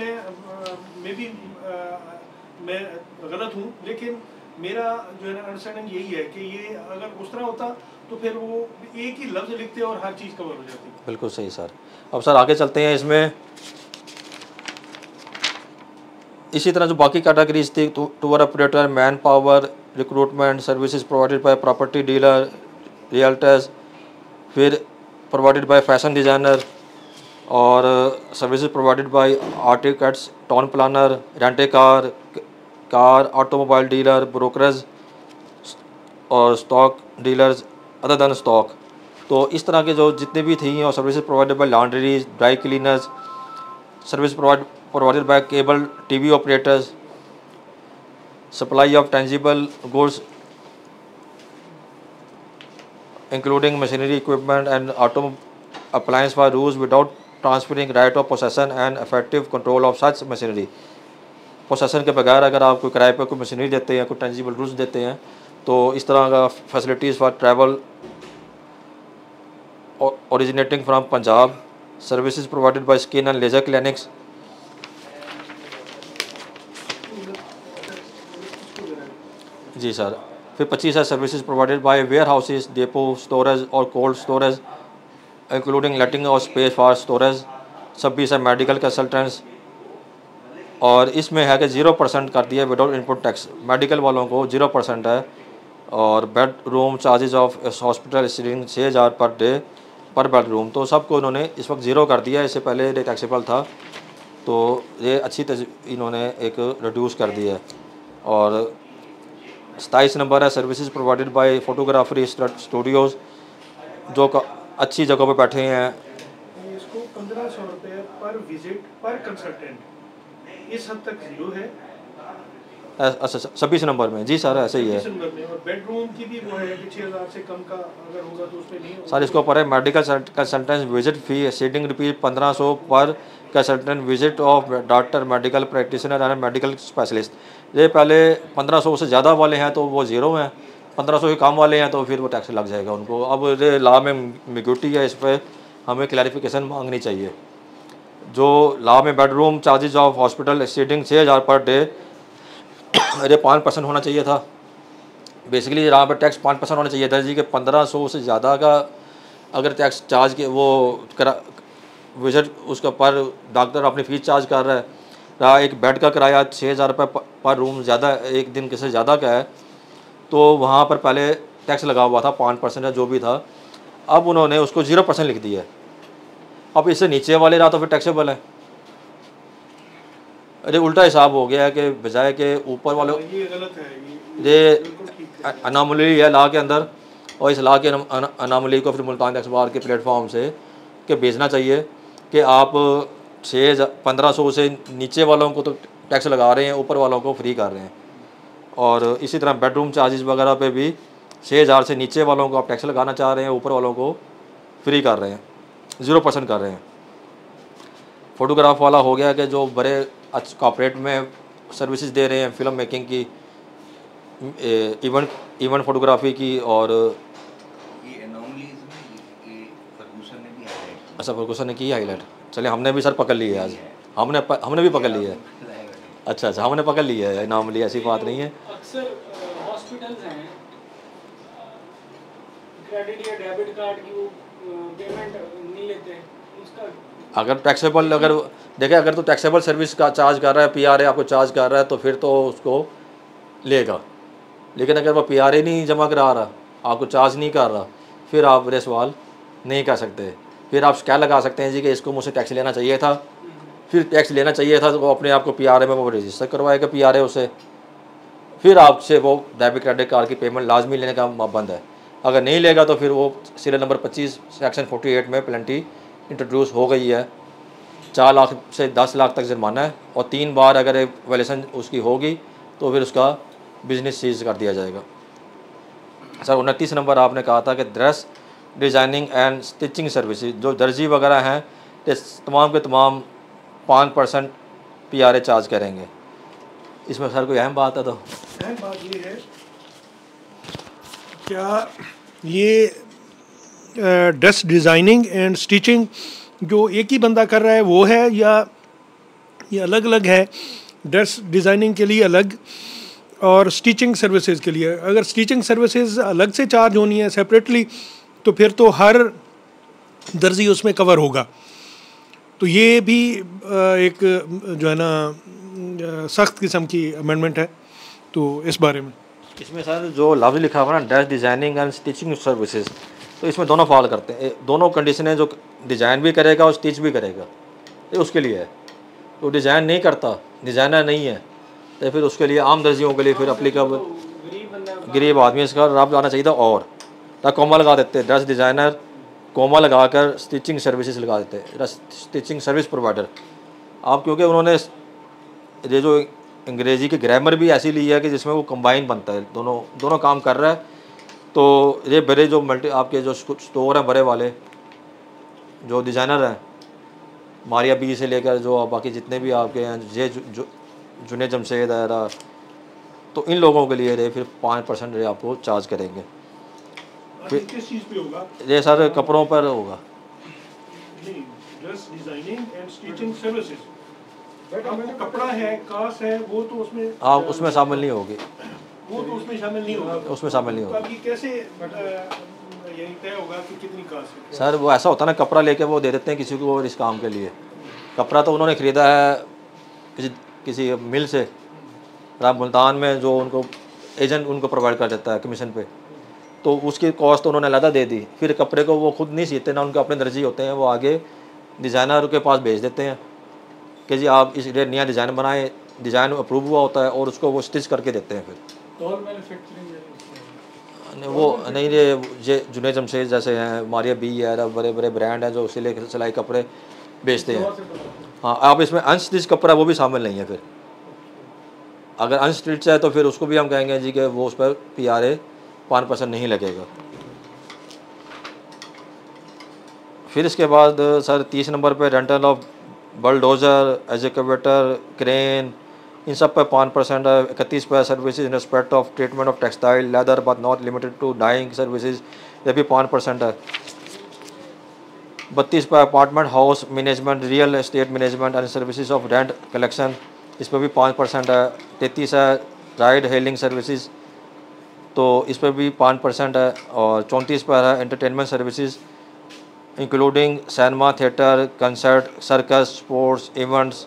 मैं गलत हूँ, लेकिन मेरा जो है ना अंडरस्टैंडिंग यही है कि ये अगर उस तरह होता तो फिर वो एक ही लफ्ज़ लिखते और हर चीज़ कवर हो जाती। बिल्कुल सही सर। अब सर आगे चलते हैं। इसमें इसी तरह जो बाकी कैटेगरीज थी, tour operator, manpower, recruitment, services provided by property dealer, realtors, फिर प्रोवाइडेड बाय फैशन डिज़ाइनर और services provided by architects, town planner, rent a car, automobile dealer, brokers और stock dealers other than stock. तो इस तरह के जो जितने भी थी, और services provided by laundries, dry cleaners, service provided by cable TV operators, supply of tangible goods including machinery, equipment and auto appliance for use without transferring right of possession and effective control of such machinery। Possession के बगैर अगर आप कोई किराए पर कोई machinery देते हैं, कोई टेंजिबल गुड्स देते हैं, तो इस तरह का facilities for travel originating from Punjab, services provided by skin and laser clinics. जी सर। फिर 25 है services provided by warehouses, depot, storage और कोल्ड स्टोरेज इंक्लूडिंग लेटिंग और स्पेस फॉर स्टोरेज। 26 है मेडिकल कंसल्टेंट्स, और इसमें है कि 0% कर दिया विदाउट इनपुट टैक्स। मेडिकल वालों को 0% है, और bed room charges of hospital ceiling 6000 per day पर बेड रूम, तो सबको इन्होंने इस वक्त 0 कर दिया। इससे पहले ये टैक्सेबल था, तो ये अच्छी इन्होंने एक रिड्यूस कर दिया है। और 27 नंबर है services provided bye photography Studios, जो अच्छी जगह पर बैठे हैं। इसको 1500 रुपये पर विजिट पर कंसल्टेंट, इस हद तक 0 है। अच्छा 26 नंबर में, जी सर ऐसे ही है। और बेडरूम की भी वो है कि 6000 से कम का अगर होगा तो उसमें नहीं होगा। सर इसके ऊपर है मेडिकल कंसल्टेंट विजिट फी सीटिंग रुपीज़ 1500 पर consultant visit of doctor, medical practitioner and medical specialist. ये पहले 1500 से ज़्यादा वाले हैं तो वो 0 हैं, 1500 के कम वाले हैं तो फिर वो टैक्स लग जाएगा उनको। अब ये लॉ में मिग्यूटी है, इस पर हमें क्लैरिफिकेशन मांगनी चाहिए। जो लॉ में bedroom charges of hospital exceeding 6000 per day, अरे 5% होना चाहिए था। बेसिकली यहाँ पर टैक्स 5% होना चाहिए था जी, कि 1500 से ज़्यादा का अगर टैक्स चार्ज के वो विजिट उसका पर डॉक्टर अपनी फ़ीस चार्ज कर रहा है, एक बेड का किराया 6000 रुपये पर रूम ज़्यादा एक दिन से ज़्यादा का है, तो वहाँ पर पहले टैक्स लगा हुआ था 5% या जो भी था, अब उन्होंने उसको 0% लिख दिया है। अब इससे नीचे वाले रहा तो फिर टैक्सेबल है। अरे उल्टा हिसाब हो गया है कि बजाय के ऊपर वाले, ये गलत है, ये अनामली है लॉ के अंदर, और इस लॉ के अनामली को फिर मुल्तान टैक्स बार के प्लेटफॉर्म से कि भेजना चाहिए कि आप 1500 से नीचे वालों को तो टैक्स लगा रहे हैं, ऊपर वालों को फ्री कर रहे हैं। और इसी तरह बेडरूम चार्जेस वगैरह पे भी 6000 से नीचे वालों को आप टैक्स लगाना चाह रहे हैं, ऊपर वालों को फ्री कर रहे हैं, 0% कर रहे हैं। फ़ोटोग्राफ वाला हो गया कि जो बड़े कॉर्पोरेट में सर्विसेज दे रहे हैं फिल्म मेकिंग की, इवेंट फोटोग्राफी की और ये एनोमलीज में ये फर्गूसन ने भी हाईलाइट किया अच्छा फर्गूसन ने की हाईलाइट। चलिए हमने भी सर पकड़ ली है आज, हमने भी पकड़ ली है। अच्छा अच्छा हमने पकड़ ली है नॉर्मली, ऐसी बात नहीं है। अक्सर हॉस्पिटल्स हैं क्रेडिट या डेबिट कार्ड की वो पेमेंट नहीं लेते, उसका अगर टैक्सेबल, अगर देखें अगर तो टैक्सेबल सर्विस का चार्ज कर रहा है, पीआरए आपको चार्ज कर रहा है तो फिर तो उसको लेगा। लेकिन अगर वो पीआरए नहीं जमा करा रहा, आपको चार्ज नहीं कर रहा, फिर आप मेरे सवाल नहीं कर सकते। फिर आप क्या लगा सकते हैं जी कि इसको मुझसे टैक्स लेना चाहिए था, फिर टैक्स लेना चाहिए था तो वो अपने आप को पीआरए में वो रजिस्टर करवाएगा पीआरए उसे, फिर आपसे वो डेबिट क्रेडिट कार्ड की पेमेंट लाजमी लेने का बंद है। अगर नहीं लेगा तो फिर वो सीरियल नंबर 25 सेक्शन 48 में पेनल्टी इंट्रोड्यूस हो गई है। 4 लाख से 10 लाख तक जुर्माना है, और 3 बार अगर वायलेशन उसकी होगी तो फिर उसका बिजनेस सीज कर दिया जाएगा। सर 29 नंबर आपने कहा था कि dress designing and stitching services, जो दर्जी वगैरह हैं ये तमाम के तमाम 5% पीआरए चार्ज करेंगे। इसमें सर कोई अहम बात है तो अहम बात ये है, क्या ये ड्रेस डिज़ाइनिंग एंड स्टिचिंग जो एक ही बंदा कर रहा है वो है, या ये अलग अलग है? ड्रेस डिज़ाइनिंग के लिए अलग और स्टिचिंग सर्विसेज के लिए। अगर स्टिचिंग सर्विसेज अलग से चार्ज होनी है सेपरेटली तो फिर तो हर दर्जी उसमें कवर होगा। तो ये भी एक जो है ना सख्त किस्म की अमेंडमेंट है। तो इस बारे में इसमें सर जो लफ्ज़ लिखा हुआ ना dress designing and stitching services, तो इसमें दोनों फॉल करते हैं, दोनों कंडीशनें, जो डिज़ाइन भी करेगा और स्टिच भी करेगा ये उसके लिए है। तो डिज़ाइन नहीं करता, डिज़ाइनर नहीं है, तो फिर उसके लिए आम दर्जियों के लिए फिर अप्लीकेबल गरीब आदमी इसका रब आना चाहिए था, और तक कोमा लगा देते, ड्रेस डिज़ाइनर कोमा लगा कर स्टिचिंग सर्विसेज लगा देते, स्टिचिंग सर्विस प्रोवाइडर। आप क्योंकि उन्होंने ये जो अंग्रेज़ी की ग्रामर भी ऐसी ली है कि जिसमें वो कंबाइन बनता है, दोनों काम कर रहा है। तो ये बड़े जो आपके जो स्टोर हैं बड़े वाले, जो डिज़ाइनर हैं मारिया बी से लेकर जो बाकी जितने भी आपके हैं, ये जो जुने जमशेद है, तो इन लोगों के लिए रे फिर 5% रे आपको चार्ज करेंगे। फिर किस चीज़ पे होगा? ये सर कपड़ों पर होगा। नहीं, dress designing and stitching services, कपड़ा है, कास है, वो तो उसमें हाँ उसमें शामिल नहीं होगी, वो तो उसमें शामिल नहीं होगा। उसमें शामिल नहीं तो होगा। अभी कैसे यही तय होगा कि कितनी कास है? सर वो ऐसा होता है ना, कपड़ा लेके वो दे देते हैं किसी को और इस काम के लिए। कपड़ा तो उन्होंने ख़रीदा है किसी मिल से, राम मुल्तान में, जो उनको एजेंट उनको प्रोवाइड कर देता है कमीशन पे, तो उसकी कॉस्ट तो उन्होंने अलग दे दी। फिर कपड़े को वो खुद नहीं सीते ना, उनके अपने दर्जी होते हैं, वो आगे डिज़ाइनर के पास भेज देते हैं कि जी आप इस नया डिज़ाइन बनाएं, डिज़ाइन अप्रूव हुआ होता है और उसको वो स्टिच करके देते हैं। फिर वो नहीं, ये जुनेद जमशेद जैसे हैं, मारिया बी है, बड़े बड़े ब्रांड हैं जो सिले सिलाई कपड़े बेचते हैं। हाँ आप इसमें अनस्टिच कपड़ा वो भी शामिल नहीं है। फिर अगर अनस्टिच है तो फिर उसको भी हम कहेंगे जी कि वो उस पर पीआरए 5% नहीं लगेगा। फिर इसके बाद सर 30 नंबर पे rental of bulldozer, excavator, crane, इन सब पर 5% है। 31 पर services in respect of treatment of textile, leather but not limited to dyeing services, ये भी 5% है। 32 पर apartment house management, real estate management and services of rent collection, इस पर भी 5% है। 33 है राइड हेलिंग सर्विसेज, तो इस पर भी 5% है। और 34 पर है entertainment services including cinema, theatre, concert, circus, sports events,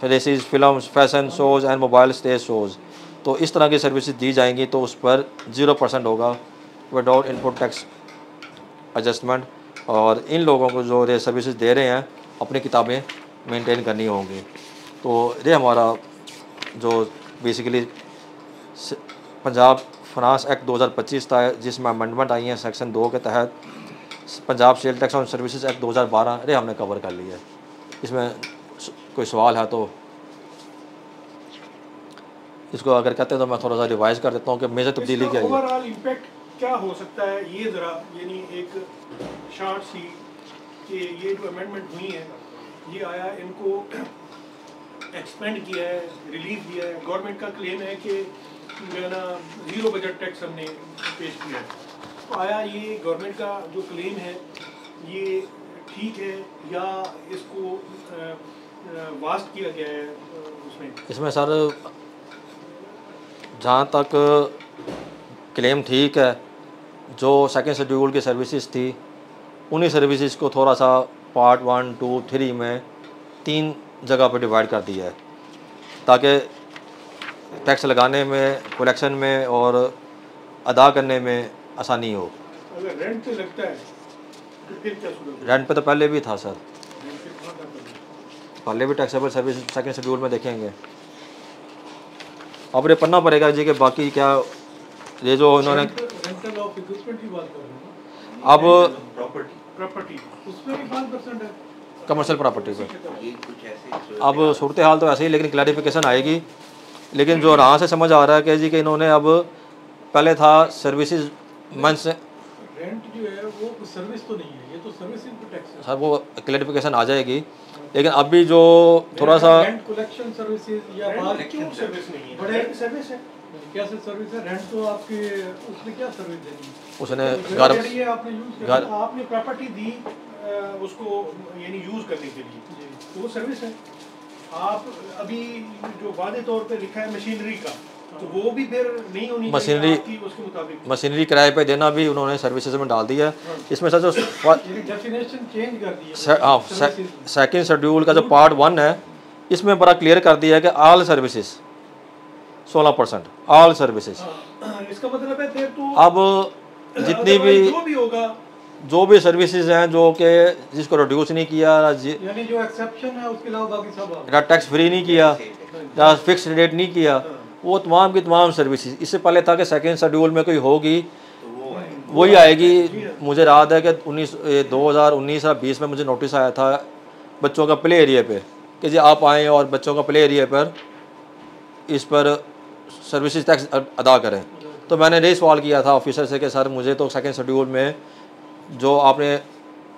races, films, fashion shows and mobile stage shows. तो इस तरह की सर्विसेज दी जाएंगी तो उस पर 0% होगा विदाउट इनपुट टैक्स एडजस्टमेंट। और इन लोगों को जो ये सर्विसेज दे रहे हैं अपनी किताबें मेंटेन करनी होंगी। तो ये हमारा जो बेसिकली पंजाब फाइनेंस एक्ट 2025 था, जिसमें अमेंडमेंट आई हैं सेक्शन 2 के तहत, पंजाब सेल टैक्स और सर्विसेज एक्ट 2012, ये हमने कवर कर लिया है। इसमें कोई सवाल है तो इसको अगर कहते हैं तो मैं थोड़ा सा रिवाइज कर देता हूँ कि मेजर तब्दीली क्या है। ओवरऑल इम्पैक्ट क्या हो सकता है ये ज़रा, यानी एक शॉर्ट सी कि ये जो अमेंडमेंट हुई है ये आया, इनको एक्सपेंड किया है, रिलीफ दिया है। गवर्नमेंट का क्लेम है कि जो है ना ज़ीरो बजट टैक्स हमने पेश किया है। तो आया ये गवर्नमेंट का जो क्लेम है ये ठीक है या इसको वास्ट किया गया है उसमें? इसमें सर जहाँ तक क्लेम ठीक है, जो सेकंड शेड्यूल की सर्विसेज थी उन्हीं सर्विसेज को थोड़ा सा पार्ट 1, 2, 3 में 3 जगह पर डिवाइड कर दिया है ताकि टैक्स लगाने में, कलेक्शन में और अदा करने में आसानी हो। अगर रेंट पे लगता है तो फिर क्या सूरत है? रेंट पे तो पहले भी था सर, रेंट पे कहाँ था पहले? पहले भी टैक्सेबल सर्विस सेकंड शेड्यूल में देखेंगे। अब ये पढ़ना पड़ेगा जी कि बाकी क्या ये जो इन्होंने रेंटल ऑफ इक्विपमेंट की बात कर रहे हैं अब प्रॉपर्टी प्रॉपर्टी, उसमें भी 5% है कमर्शियल प्रॉपर्टी पे। ये कुछ ऐसे अब सूरत हाल तो ऐसे ही, लेकिन क्लैरिफिकेशन आएगी। लेकिन जो यहाँ से समझ आ रहा है कि जी कि इन्होंने अब पहले था सर्विसेज मंथ से रेंट जो है वो सर्विस तो नहीं है, ये तो सर्विस इनपुट टैक्स है। सर वो क्लैरिफिकेशन आ जाएगी, लेकिन अभी जो थोड़ा सा रेंट कलेक्शन सर्विसेज या बाहर क्यों सर्विस नहीं है? बड़े सर्विस है, कैसे सर्विस है? रेंट तो आपके उसमें क्या सर्विस देनी है? उसने घर घर ये आपने यूज घर- किया, आपने प्रॉपर्टी दी उसको यानी यूज करने के लिए, तो वो सर्विस है। आप अभी जो वादे तौर पे लिखा है मशीनरी का, तो वो भी फिर नहीं होनी मशीनरी- चाहिए आपकी उसके मुताबिक। मशीनरी किराए पे देना भी उन्होंने सर्विसेज में डाल दिया है। इसमें सर जो डेफिनेशन चेंज कर दी है। हाँ सेकेंड शेड्यूल का जो पार्ट 1 है इसमें बड़ा क्लियर कर दिया है कि ऑल सर्विसेज 16%, ऑल सर्विसेज। इसका मतलब है फिर तो अब जितनी भी जो भी होगा, जो भी सर्विसेज हैं जो कि जिसको रिड्यूस नहीं किया यानी जो एक्सेप्शन है उसके अलावा बाकी सब या टैक्स फ्री नहीं किया या फिक्स रेट नहीं किया, वो तमाम की तमाम सर्विसेज। इससे पहले था कि सेकेंड शेड्यूल में कोई होगी वही आएगी। मुझे याद है कि 2019 या 20 में मुझे नोटिस आया था बच्चों का प्ले एरिया पे कि जी आप आएँ और बच्चों का प्ले एरिया पर इस पर सर्विसेज टैक्स अदा करें। तो मैंने यही सवाल किया था ऑफिसर से कि सर मुझे तो सेकेंड शेड्यूल में जो आपने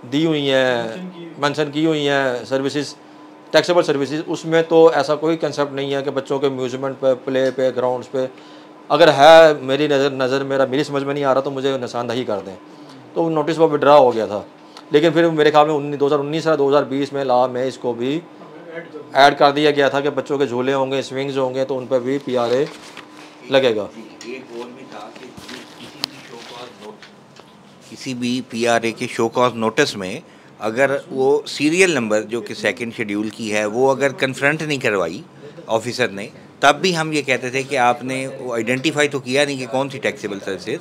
दी हुई हैं, मेंशन की हुई हैं सर्विसेज, टैक्सेबल सर्विसेज, उसमें तो ऐसा कोई कंसेप्ट नहीं है कि बच्चों के म्यूजियमेंट पे, प्ले पे, ग्राउंड्स पे अगर है मेरी मेरी समझ में नहीं आ रहा तो मुझे निशानदही कर दें। तो नोटिस वो विड्रा हो गया था। लेकिन फिर मेरे ख्याल में 2019 या 2020 में लॉ में इसको भी ऐड कर दिया गया था कि बच्चों के झूले होंगे, स्विंग्स होंगे तो उन पर भी PRA लगेगा। एक और भी था कि किसी भी PRA के शो कॉज नोटिस में अगर वो सीरियल नंबर जो कि सेकंड शेड्यूल की है वो अगर कन्फ्रंट नहीं करवाई ऑफिसर ने, तब भी हम ये कहते थे कि आपने वो आइडेंटिफाई तो किया नहीं कि कौन सी taxable services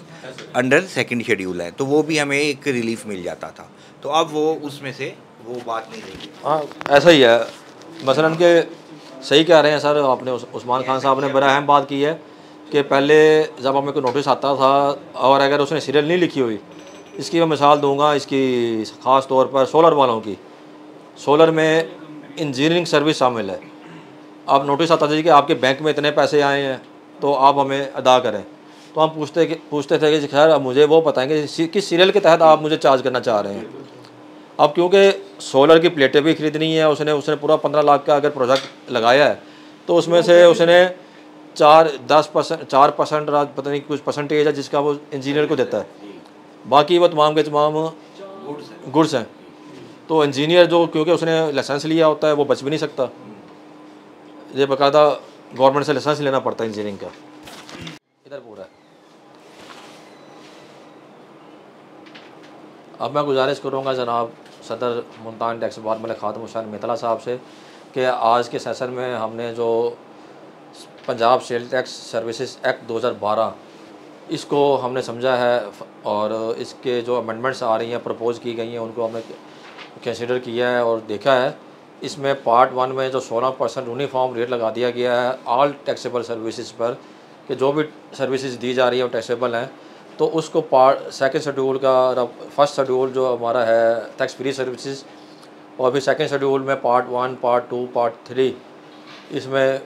under second schedule है, तो वो भी हमें एक रिलीफ मिल जाता था। तो अब वो उसमें से वो बात नहीं रही। हाँ ऐसा ही है। मसलन के सही कह रहे हैं सर आपने, उस्मान खान साहब ने बड़ा अहम बात की है कि पहले जब हमें कोई नोटिस आता था और अगर उसने सीरियल नहीं लिखी हुई, इसकी मैं मिसाल दूंगा इसकी ख़ास तौर पर सोलर वालों की। सोलर में इंजीनियरिंग सर्विस शामिल है। अब नोटिस आता था कि आपके बैंक में इतने पैसे आए हैं तो आप हमें अदा करें। तो हम पूछते थे कि खैर अब मुझे वो बताएंगे किस सीरियल के तहत आप मुझे चार्ज करना चाह रहे हैं। अब क्योंकि सोलर की प्लेटें भी ख़रीदनी है, उसने पूरा 15 लाख का अगर प्रोजेक्ट लगाया है तो उसमें से उसने 4% पता नहीं कुछ परसेंटेज है जिसका वो इंजीनियर को देता है, बाकी वो तमाम के तमाम गुड्स हैं। तो इंजीनियर जो क्योंकि उसने लाइसेंस लिया होता है वो बच भी नहीं सकता, ये बाकायदा गवर्नमेंट से लाइसेंस लेना पड़ता है इंजीनियरिंग का। इधर पूरा है। अब मैं गुजारिश करूँगा जनाब सदर मुल्तान टैक्स बार मलिक खातम हुसैन मितला साहब से कि आज के सेशन में हमने जो Punjab sale tax services act 2012 इसको हमने समझा है और इसके जो अमेंडमेंट्स आ रही हैं, प्रपोज़ की गई हैं, उनको हमने कंसिडर किया है और देखा है। इसमें पार्ट 1 में जो 16% यूनिफॉर्म रेट लगा दिया गया है ऑल टैक्सेबल सर्विसेज पर कि जो भी सर्विसेज दी जा रही है वो टैक्सेबल हैं, तो उसको पार्ट सेकंड शेड्यूल का फर्स्ट शेड्यूल जो हमारा है टैक्स फ्री सर्विसेज और फिर सेकंड शेड्यूल में पार्ट 1, पार्ट 2, पार्ट 3 इसमें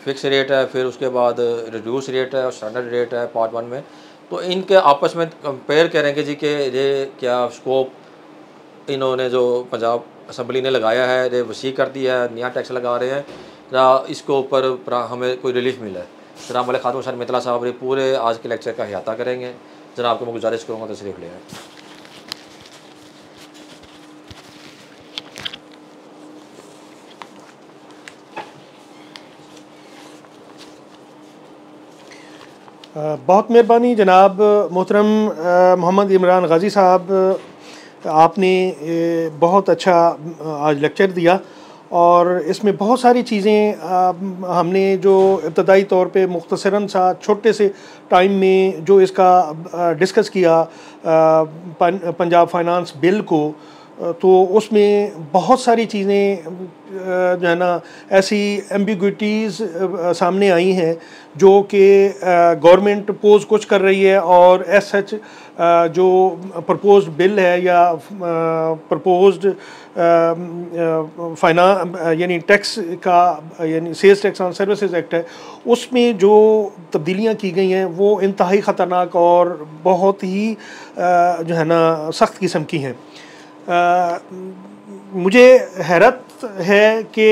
फ़िक्स रेट है, फिर उसके बाद रिड्यूस रेट है और स्टैंडर्ड रेट है पार्ट 1 में। तो इनके आपस में कंपेयर करेंगे जी कि ये क्या स्कोप इन्होंने जो पंजाब असम्बली ने लगाया है ये वसी कर दिया है, नया टैक्स लगा रहे हैं या इसके ऊपर हमें कोई रिलीफ मिला है। जनाब मलिक खातून शर्मितला साहब ये पूरे आज के लेक्चर का अहाता करेंगे। जनाब को मैं गुजारिश करूँगा तशरीफ़ ले आए। बहुत मेहरबानी जनाब मोहतरम मोहम्मद इमरान गाज़ी साहब, आपने बहुत अच्छा आज लेक्चर दिया और इसमें बहुत सारी चीज़ें हमने जो इब्तदाई तौर पे मुख्तसरन सा छोटे से टाइम में जो इसका डिस्कस किया पंजाब फाइनेंस बिल को, तो उसमें बहुत सारी चीज़ें जो है ना ऐसी एम्बिग्विटीज़ सामने आई हैं जो कि गवर्नमेंट पोज कुछ कर रही है और एज सच जो प्रपोज्ड बिल है या प्रपोज्ड यानी टैक्स का यानी sales tax on services act है, उसमें जो तब्दीलियां की गई हैं वो इंतहाई ख़तरनाक और बहुत ही जो है ना सख्त किस्म की हैं। मुझे हैरत है कि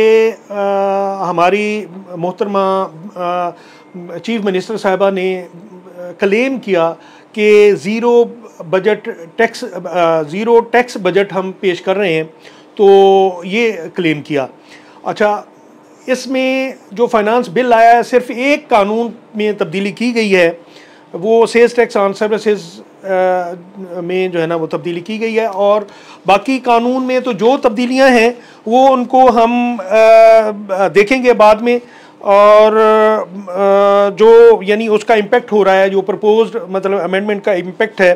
हमारी मोहतरमा चीफ मिनिस्टर साहिबा ने क्लेम किया कि ज़ीरो टैक्स बजट हम पेश कर रहे हैं, तो ये क्लेम किया। अच्छा, इसमें जो फाइनेंस बिल आया है सिर्फ एक कानून में तब्दीली की गई है, वो सेल्स टैक्स ऑन सर्विसेज में जो है ना वो तब्दीली की गई है, और बाकी कानून में तो जो तब्दीलियां हैं वो उनको हम देखेंगे बाद में, और जो यानी उसका इम्पेक्ट हो रहा है, जो प्रपोज्ड मतलब अमेंडमेंट का इम्पेक्ट है,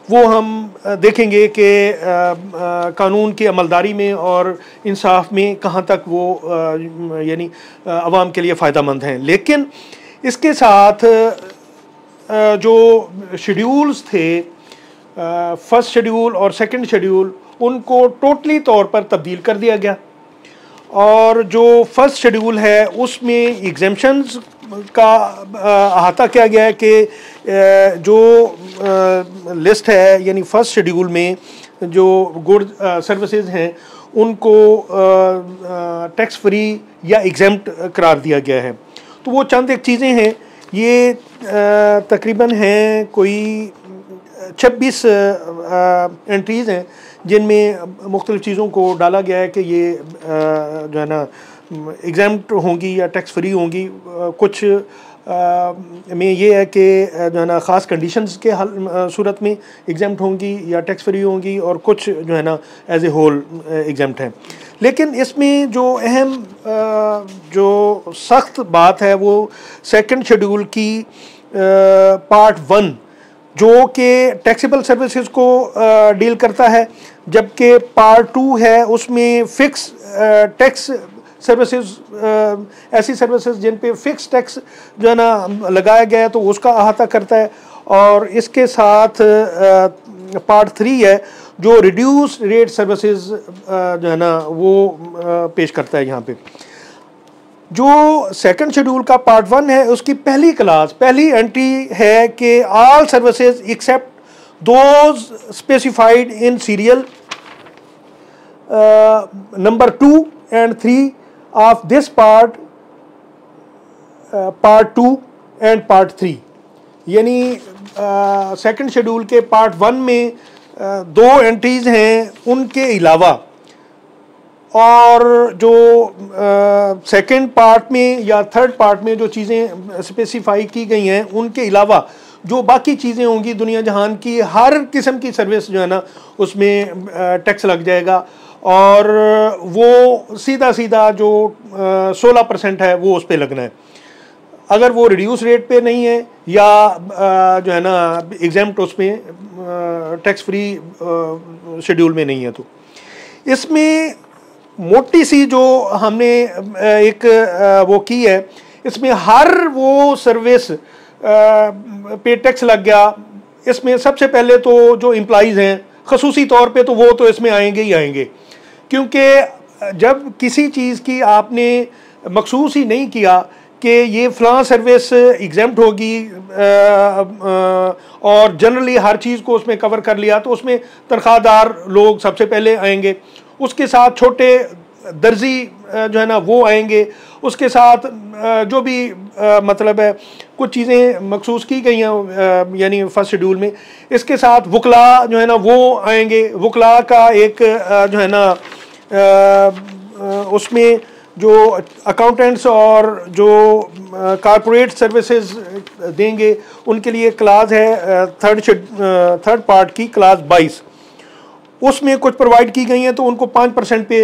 वो हम देखेंगे कि कानून की अमलदारी में और इंसाफ में कहाँ तक वो यानी आवाम के लिए फ़ायदेमंद हैं। लेकिन इसके साथ जो शेड्यूल्स थे, फर्स्ट शेड्यूल और सेकंड शेड्यूल, उनको टोटली तौर पर तब्दील कर दिया गया, और जो फर्स्ट शेड्यूल है उसमें एग्जेम्पशंस का अहाता किया गया है कि जो लिस्ट है यानी फर्स्ट शेड्यूल में जो गुड सर्विसेज हैं उनको टैक्स फ्री या एग्जेम्प्ट करार दिया गया है। तो वो चंद एक चीज़ें हैं, ये तकरीबन हैं कोई 26 एंट्रीज़ हैं जिनमें मुख्तलिफ़ चीज़ों को डाला गया है कि ये जो है ना एग्जाम्प्ट होंगी या टैक्स फ्री होंगी। कुछ में ये है कि जो है ना ख़ास कंडीशंस के सूरत में एग्जाम्प्ट होंगी या टैक्स फ्री होंगी, और कुछ जो है ना एज ए होल एग्जाम्प्ट हैं। लेकिन इसमें जो अहम जो सख्त बात है वो सेकंड शेड्यूल की पार्ट 1 जो कि टैक्सेबल सर्विसेज को डील करता है, जबकि पार्ट 2 है उसमें फ़िक्स टैक्स सर्विसेज, ऐसी सर्विसेज जिन पे फ़िक्स टैक्स जो है ना लगाया गया है तो उसका अहाता करता है। और इसके साथ पार्ट 3 है जो रिड्यूस रेट सर्विसेज जो है ना वो पेश करता है। यहाँ पे जो सेकंड शेड्यूल का पार्ट 1 है उसकी पहली एंट्री है कि all services except those specified in serial number 2 and 3 of this part 2 and part 3, यानी सेकंड शेड्यूल के पार्ट 1 में 2 एंट्रीज़ हैं, उनके अलावा और जो सेकंड पार्ट में या थर्ड पार्ट में जो चीज़ें स्पेसिफाई की गई हैं उनके अलावा जो बाकी चीज़ें होंगी दुनिया जहान की हर किस्म की सर्विस जो है ना उसमें टैक्स लग जाएगा, और वो सीधा जो 16% है वो उस पर लगना है। अगर वो रिड्यूस रेट पे नहीं है या जो है ना एग्जाम्प्ट उसमें टैक्स फ्री शेड्यूल में नहीं है, तो इसमें मोटी सी जो हमने एक वो की है, इसमें हर वो सर्विस पे टैक्स लग गया। इसमें सबसे पहले तो जो एम्प्लॉइज़ हैं ख़ुसूसी तौर पे तो वो तो इसमें आएंगे ही आएंगे, क्योंकि जब किसी चीज़ की आपने मखसूस ही नहीं किया कि ये फ़लाँ सर्विस एग्जाम्प्ट होगी और जनरली हर चीज़ को उसमें कवर कर लिया, तो उसमें तनख्वाहदार लोग सबसे पहले आएंगे। उसके साथ छोटे दर्जी जो है ना वो आएंगे, उसके साथ जो भी मतलब है कुछ चीज़ें मखसूस की गई हैं यानी फर्स्ट शेड्यूल में। इसके साथ वकला जो है ना वो आएंगे। वकला का एक जो है ना उसमें जो अकाउंटेंट्स और जो कॉरपोरेट सर्विसेज देंगे उनके लिए क्लास है थर्ड पार्ट की क्लास 22, उसमें कुछ प्रोवाइड की गई हैं तो उनको 5% पे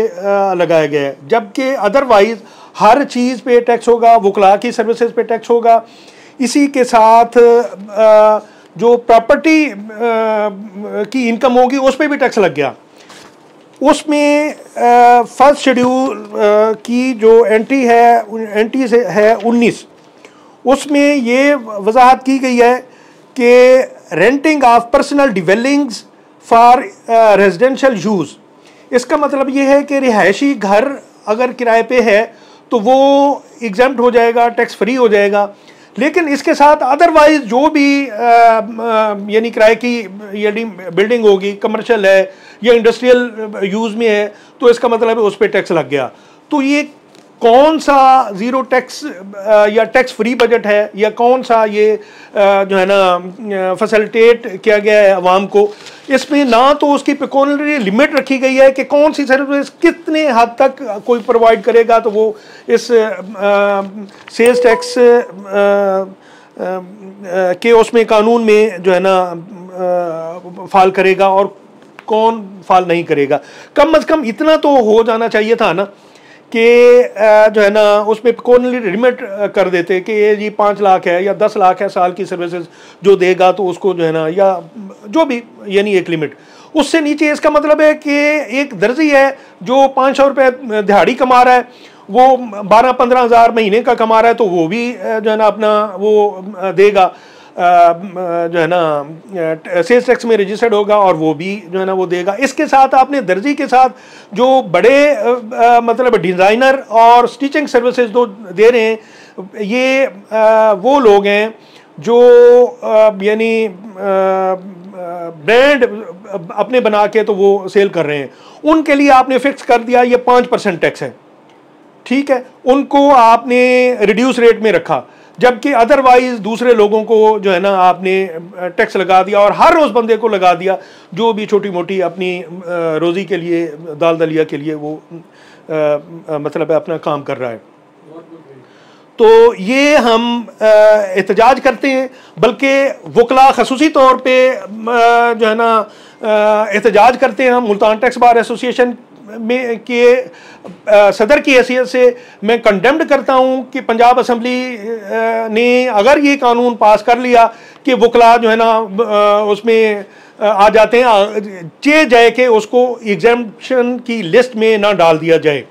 लगाया गया है, जबकि अदरवाइज हर चीज़ पे टैक्स होगा, वकला की सर्विसेज पे टैक्स होगा। इसी के साथ जो प्रॉपर्टी की इनकम होगी उस पर भी टैक्स लग गया। उसमें फर्स्ट शेड्यूल की जो एंट्री से है 19, उसमें ये वजाहत की गई है कि renting of personal dwellings for residential use, इसका मतलब ये है कि रिहायशी घर अगर किराए पे है तो वो एग्जम्प्ट हो जाएगा, टैक्स फ्री हो जाएगा। लेकिन इसके साथ अदरवाइज जो भी यानी किराए की यानी बिल्डिंग होगी, कमर्शियल है या इंडस्ट्रियल यूज़ में है, तो इसका मतलब है उस पर टैक्स लग गया। तो ये कौन सा ज़ीरो टैक्स या टैक्स फ्री बजट है या कौन सा ये जो है ना फैसिलिटेट किया गया है अवाम को, इसमें ना तो उसकी पेक्यूलियरी लिमिट रखी गई है कि कौन सी सर्विस कितने हद तक कोई प्रोवाइड करेगा तो वो इस सेल्स टैक्स के उसमें कानून में जो है ना फाल करेगा और कौन फाल नहीं करेगा। कम अज़ कम इतना तो हो जाना चाहिए था ना कि जो है ना उसमें पेक्यूलियरी लिमिट कर देते कि ये जी 5 लाख है या 10 लाख है साल की सर्विसेज जो देगा तो उसको जो है ना या जो भी यानी एक लिमिट, उससे नीचे। इसका मतलब है कि एक दर्जी है जो 500 रुपये दिहाड़ी कमा रहा है, वो 12-15 हज़ार महीने का कमा रहा है तो वो भी जो है ना अपना वो देगा जो है ना सेल्स टैक्स में रजिस्टर्ड होगा और वो भी जो है ना वो देगा। इसके साथ आपने दर्जी के साथ जो बड़े मतलब डिज़ाइनर और स्टिचिंग सर्विसेज जो दे रहे हैं, ये वो लोग हैं जो यानी ब्रांड अपने बना के तो वो सेल कर रहे हैं, उनके लिए आपने फिक्स कर दिया ये 5% टैक्स है, ठीक है, उनको आपने रिड्यूस रेट में रखा, जबकि अदरवाइज दूसरे लोगों को जो है ना आपने टैक्स लगा दिया और हर उस बंदे को लगा दिया जो भी छोटी मोटी अपनी रोज़ी के लिए, दाल दलिया के लिए वो मतलब अपना काम कर रहा है। तो ये हम एहतजाज करते हैं, बल्कि वकला खसूसी तौर पे जो है ना एहतजाज करते हैं। हम मुल्तान टैक्स बार एसोसिएशन में के सदर की हैसियत से मैं कंडेम्ड करता हूँ कि पंजाब असम्बली ने अगर ये कानून पास कर लिया कि वकला जो है ना उसमें आ जाते हैं, चे जाए कि उसको एग्जेम्पशन की लिस्ट में ना डाल दिया जाए,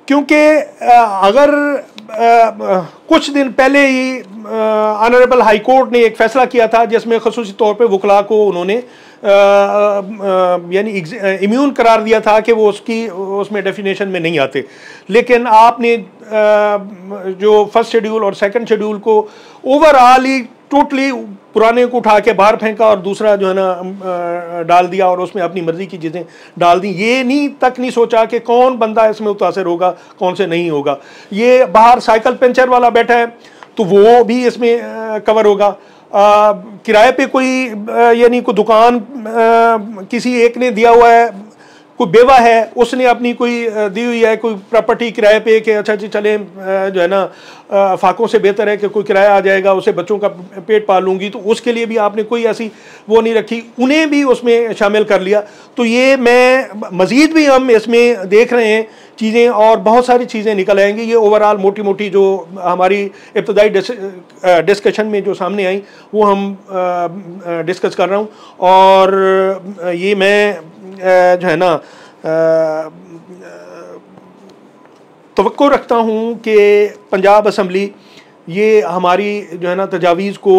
क्योंकि अगर कुछ दिन पहले ही ऑनरेबल हाई कोर्ट ने एक फैसला किया था जिसमें खसूसी तौर पे वकला को उन्होंने यानी इम्यून करार दिया था कि वो उसमें डेफिनेशन में नहीं आते। लेकिन आपने जो फर्स्ट शेड्यूल और सेकंड शेड्यूल को ओवरऑल ही टोटली पुराने को उठा के बाहर फेंका और दूसरा जो है ना डाल दिया और उसमें अपनी मर्जी की चीज़ें डाल दी। ये नहीं सोचा कि कौन बंदा इसमें मुतासर होगा, कौन से नहीं होगा। ये बाहर साइकिल पंचर वाला बैठा है तो वो भी इसमें कवर होगा। किराए पे कोई यानी कोई दुकान किसी एक ने दिया हुआ है, कोई बेवा है उसने अपनी कोई दी हुई है कोई प्रॉपर्टी किराए पे कि अच्छा जी चले जो है ना फाकों से बेहतर है कि कोई किराया आ जाएगा, उसे बच्चों का पेट पाल लूँगी, तो उसके लिए भी आपने कोई ऐसी वो नहीं रखी, उन्हें भी उसमें शामिल कर लिया। तो ये मैं मज़ीद भी हम इसमें देख रहे हैं चीज़ें और बहुत सारी चीज़ें निकल आएंगी। ये ओवरऑल मोटी मोटी जो हमारी इब्तदाई डिस्कशन में जो सामने आई वो हम डिस्कस कर रहा हूँ। और ये मैं जो है ना तवक्को रखता हूँ कि पंजाब असम्बली ये हमारी जो है ना तजावीज़ को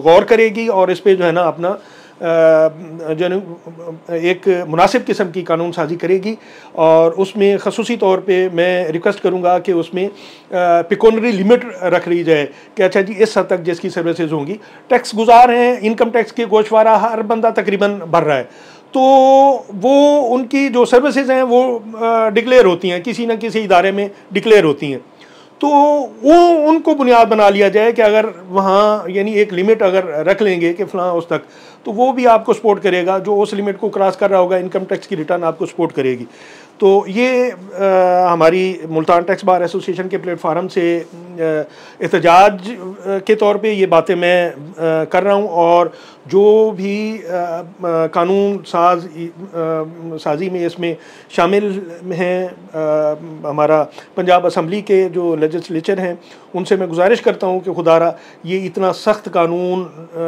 गौर करेगी और इस पर जो है ना अपना जो है एक मुनासिब किस्म की कानून साजी करेगी। और उसमें खसूसी तौर पे मैं रिक्वेस्ट करूँगा कि उसमें पेक्यूलियरी लिमिट रख ली जाए कि अच्छा जी इस हद तक जिसकी सर्विसेज होंगी। टैक्स गुजार हैं, इनकम टैक्स के गोशवारा हर बंदा तकरीबन भर रहा है, तो वो उनकी जो सर्विसेज हैं वो डिक्लेयर होती हैं, किसी न किसी इदारे में डिक्लेयर होती हैं। तो वो उनको बुनियाद बना लिया जाए कि अगर वहाँ यानी एक लिमिट अगर रख लेंगे कि फ़लाँ उस तक, तो वो भी आपको सपोर्ट करेगा। जो उस लिमिट को क्रॉस कर रहा होगा, इनकम टैक्स की रिटर्न आपको सपोर्ट करेगी। तो ये हमारी मुल्तान टैक्स बार एसोसिएशन के प्लेटफार्म से एहतजाज के तौर पे ये बातें मैं कर रहा हूँ। और जो भी कानून साजी में इसमें शामिल हैं, हमारा पंजाब असम्बली के जो लेजिस्लेचर हैं, उनसे मैं गुजारिश करता हूँ कि खुदारा ये इतना सख्त कानून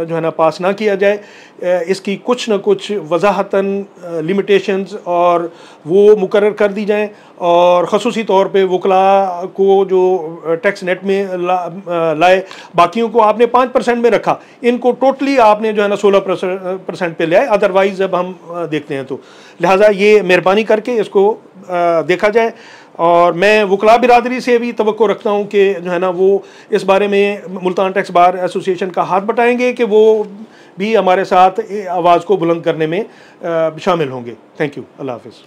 जो है ना पास ना किया जाए। इसकी कुछ न कुछ वजाहतन लिमिटेशंस और वो मुकर्रर कर दी जाएँ। और ख़ुसूसी तौर पे वकला को जो टैक्स नेट में लाए, बाकियों को आपने 5% में रखा, इनको टोटली आपने जो है ना 16% पे ले आए। अदरवाइज़ जब हम देखते हैं तो लिहाजा ये मेहरबानी करके इसको देखा जाए। और मैं वकला बिरादरी से भी तवक्को रखता हूँ कि जो है ना वो इस बारे में मुल्तान टैक्स बार एसोसिएशन का हाथ बटाएंगे कि वो भी हमारे साथ आवाज़ को बुलंद करने में शामिल होंगे। Thank you. अल्लाह हाफ़िज़।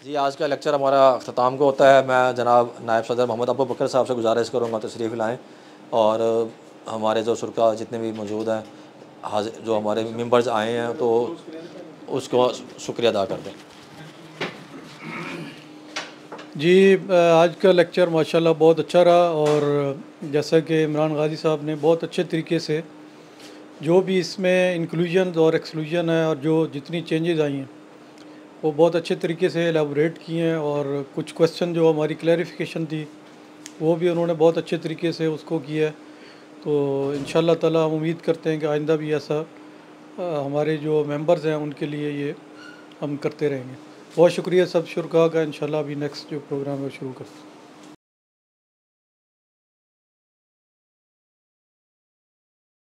जी, आज का लेक्चर हमारा अख्ताम को होता है। मैं जनाब नायब सदर मोहम्मद अबू बकर साहब से गुजारिश करूँगा तशरीफ़ लाएँ और हमारे जो शुरा जितने भी मौजूद हैं, हाजिर जो हमारे मेंबर्स आए हैं, तो उसको शुक्रिया अदा कर दें। जी, आज का लेक्चर माशाल्लाह बहुत अच्छा रहा। और जैसा कि इमरान गाजी साहब ने बहुत अच्छे तरीके से जो भी इसमें इंक्लूजन और एक्सक्लूजन है और जो जितनी चेंजेस आई हैं वो बहुत अच्छे तरीके से एलाबोरेट किए हैं। और कुछ क्वेश्चन जो हमारी क्लैरिफिकेशन थी वो भी उन्होंने बहुत अच्छे तरीके से उसको किया है। तो इंशाअल्लाह ताला हम उम्मीद करते हैं कि आइंदा भी ऐसा हमारे जो मेंबर्स हैं उनके लिए ये हम करते रहेंगे। बहुत शुक्रिया सब शुरा का। इंशाल्लाह अभी नेक्स्ट जो प्रोग्राम है शुरू करते हैं।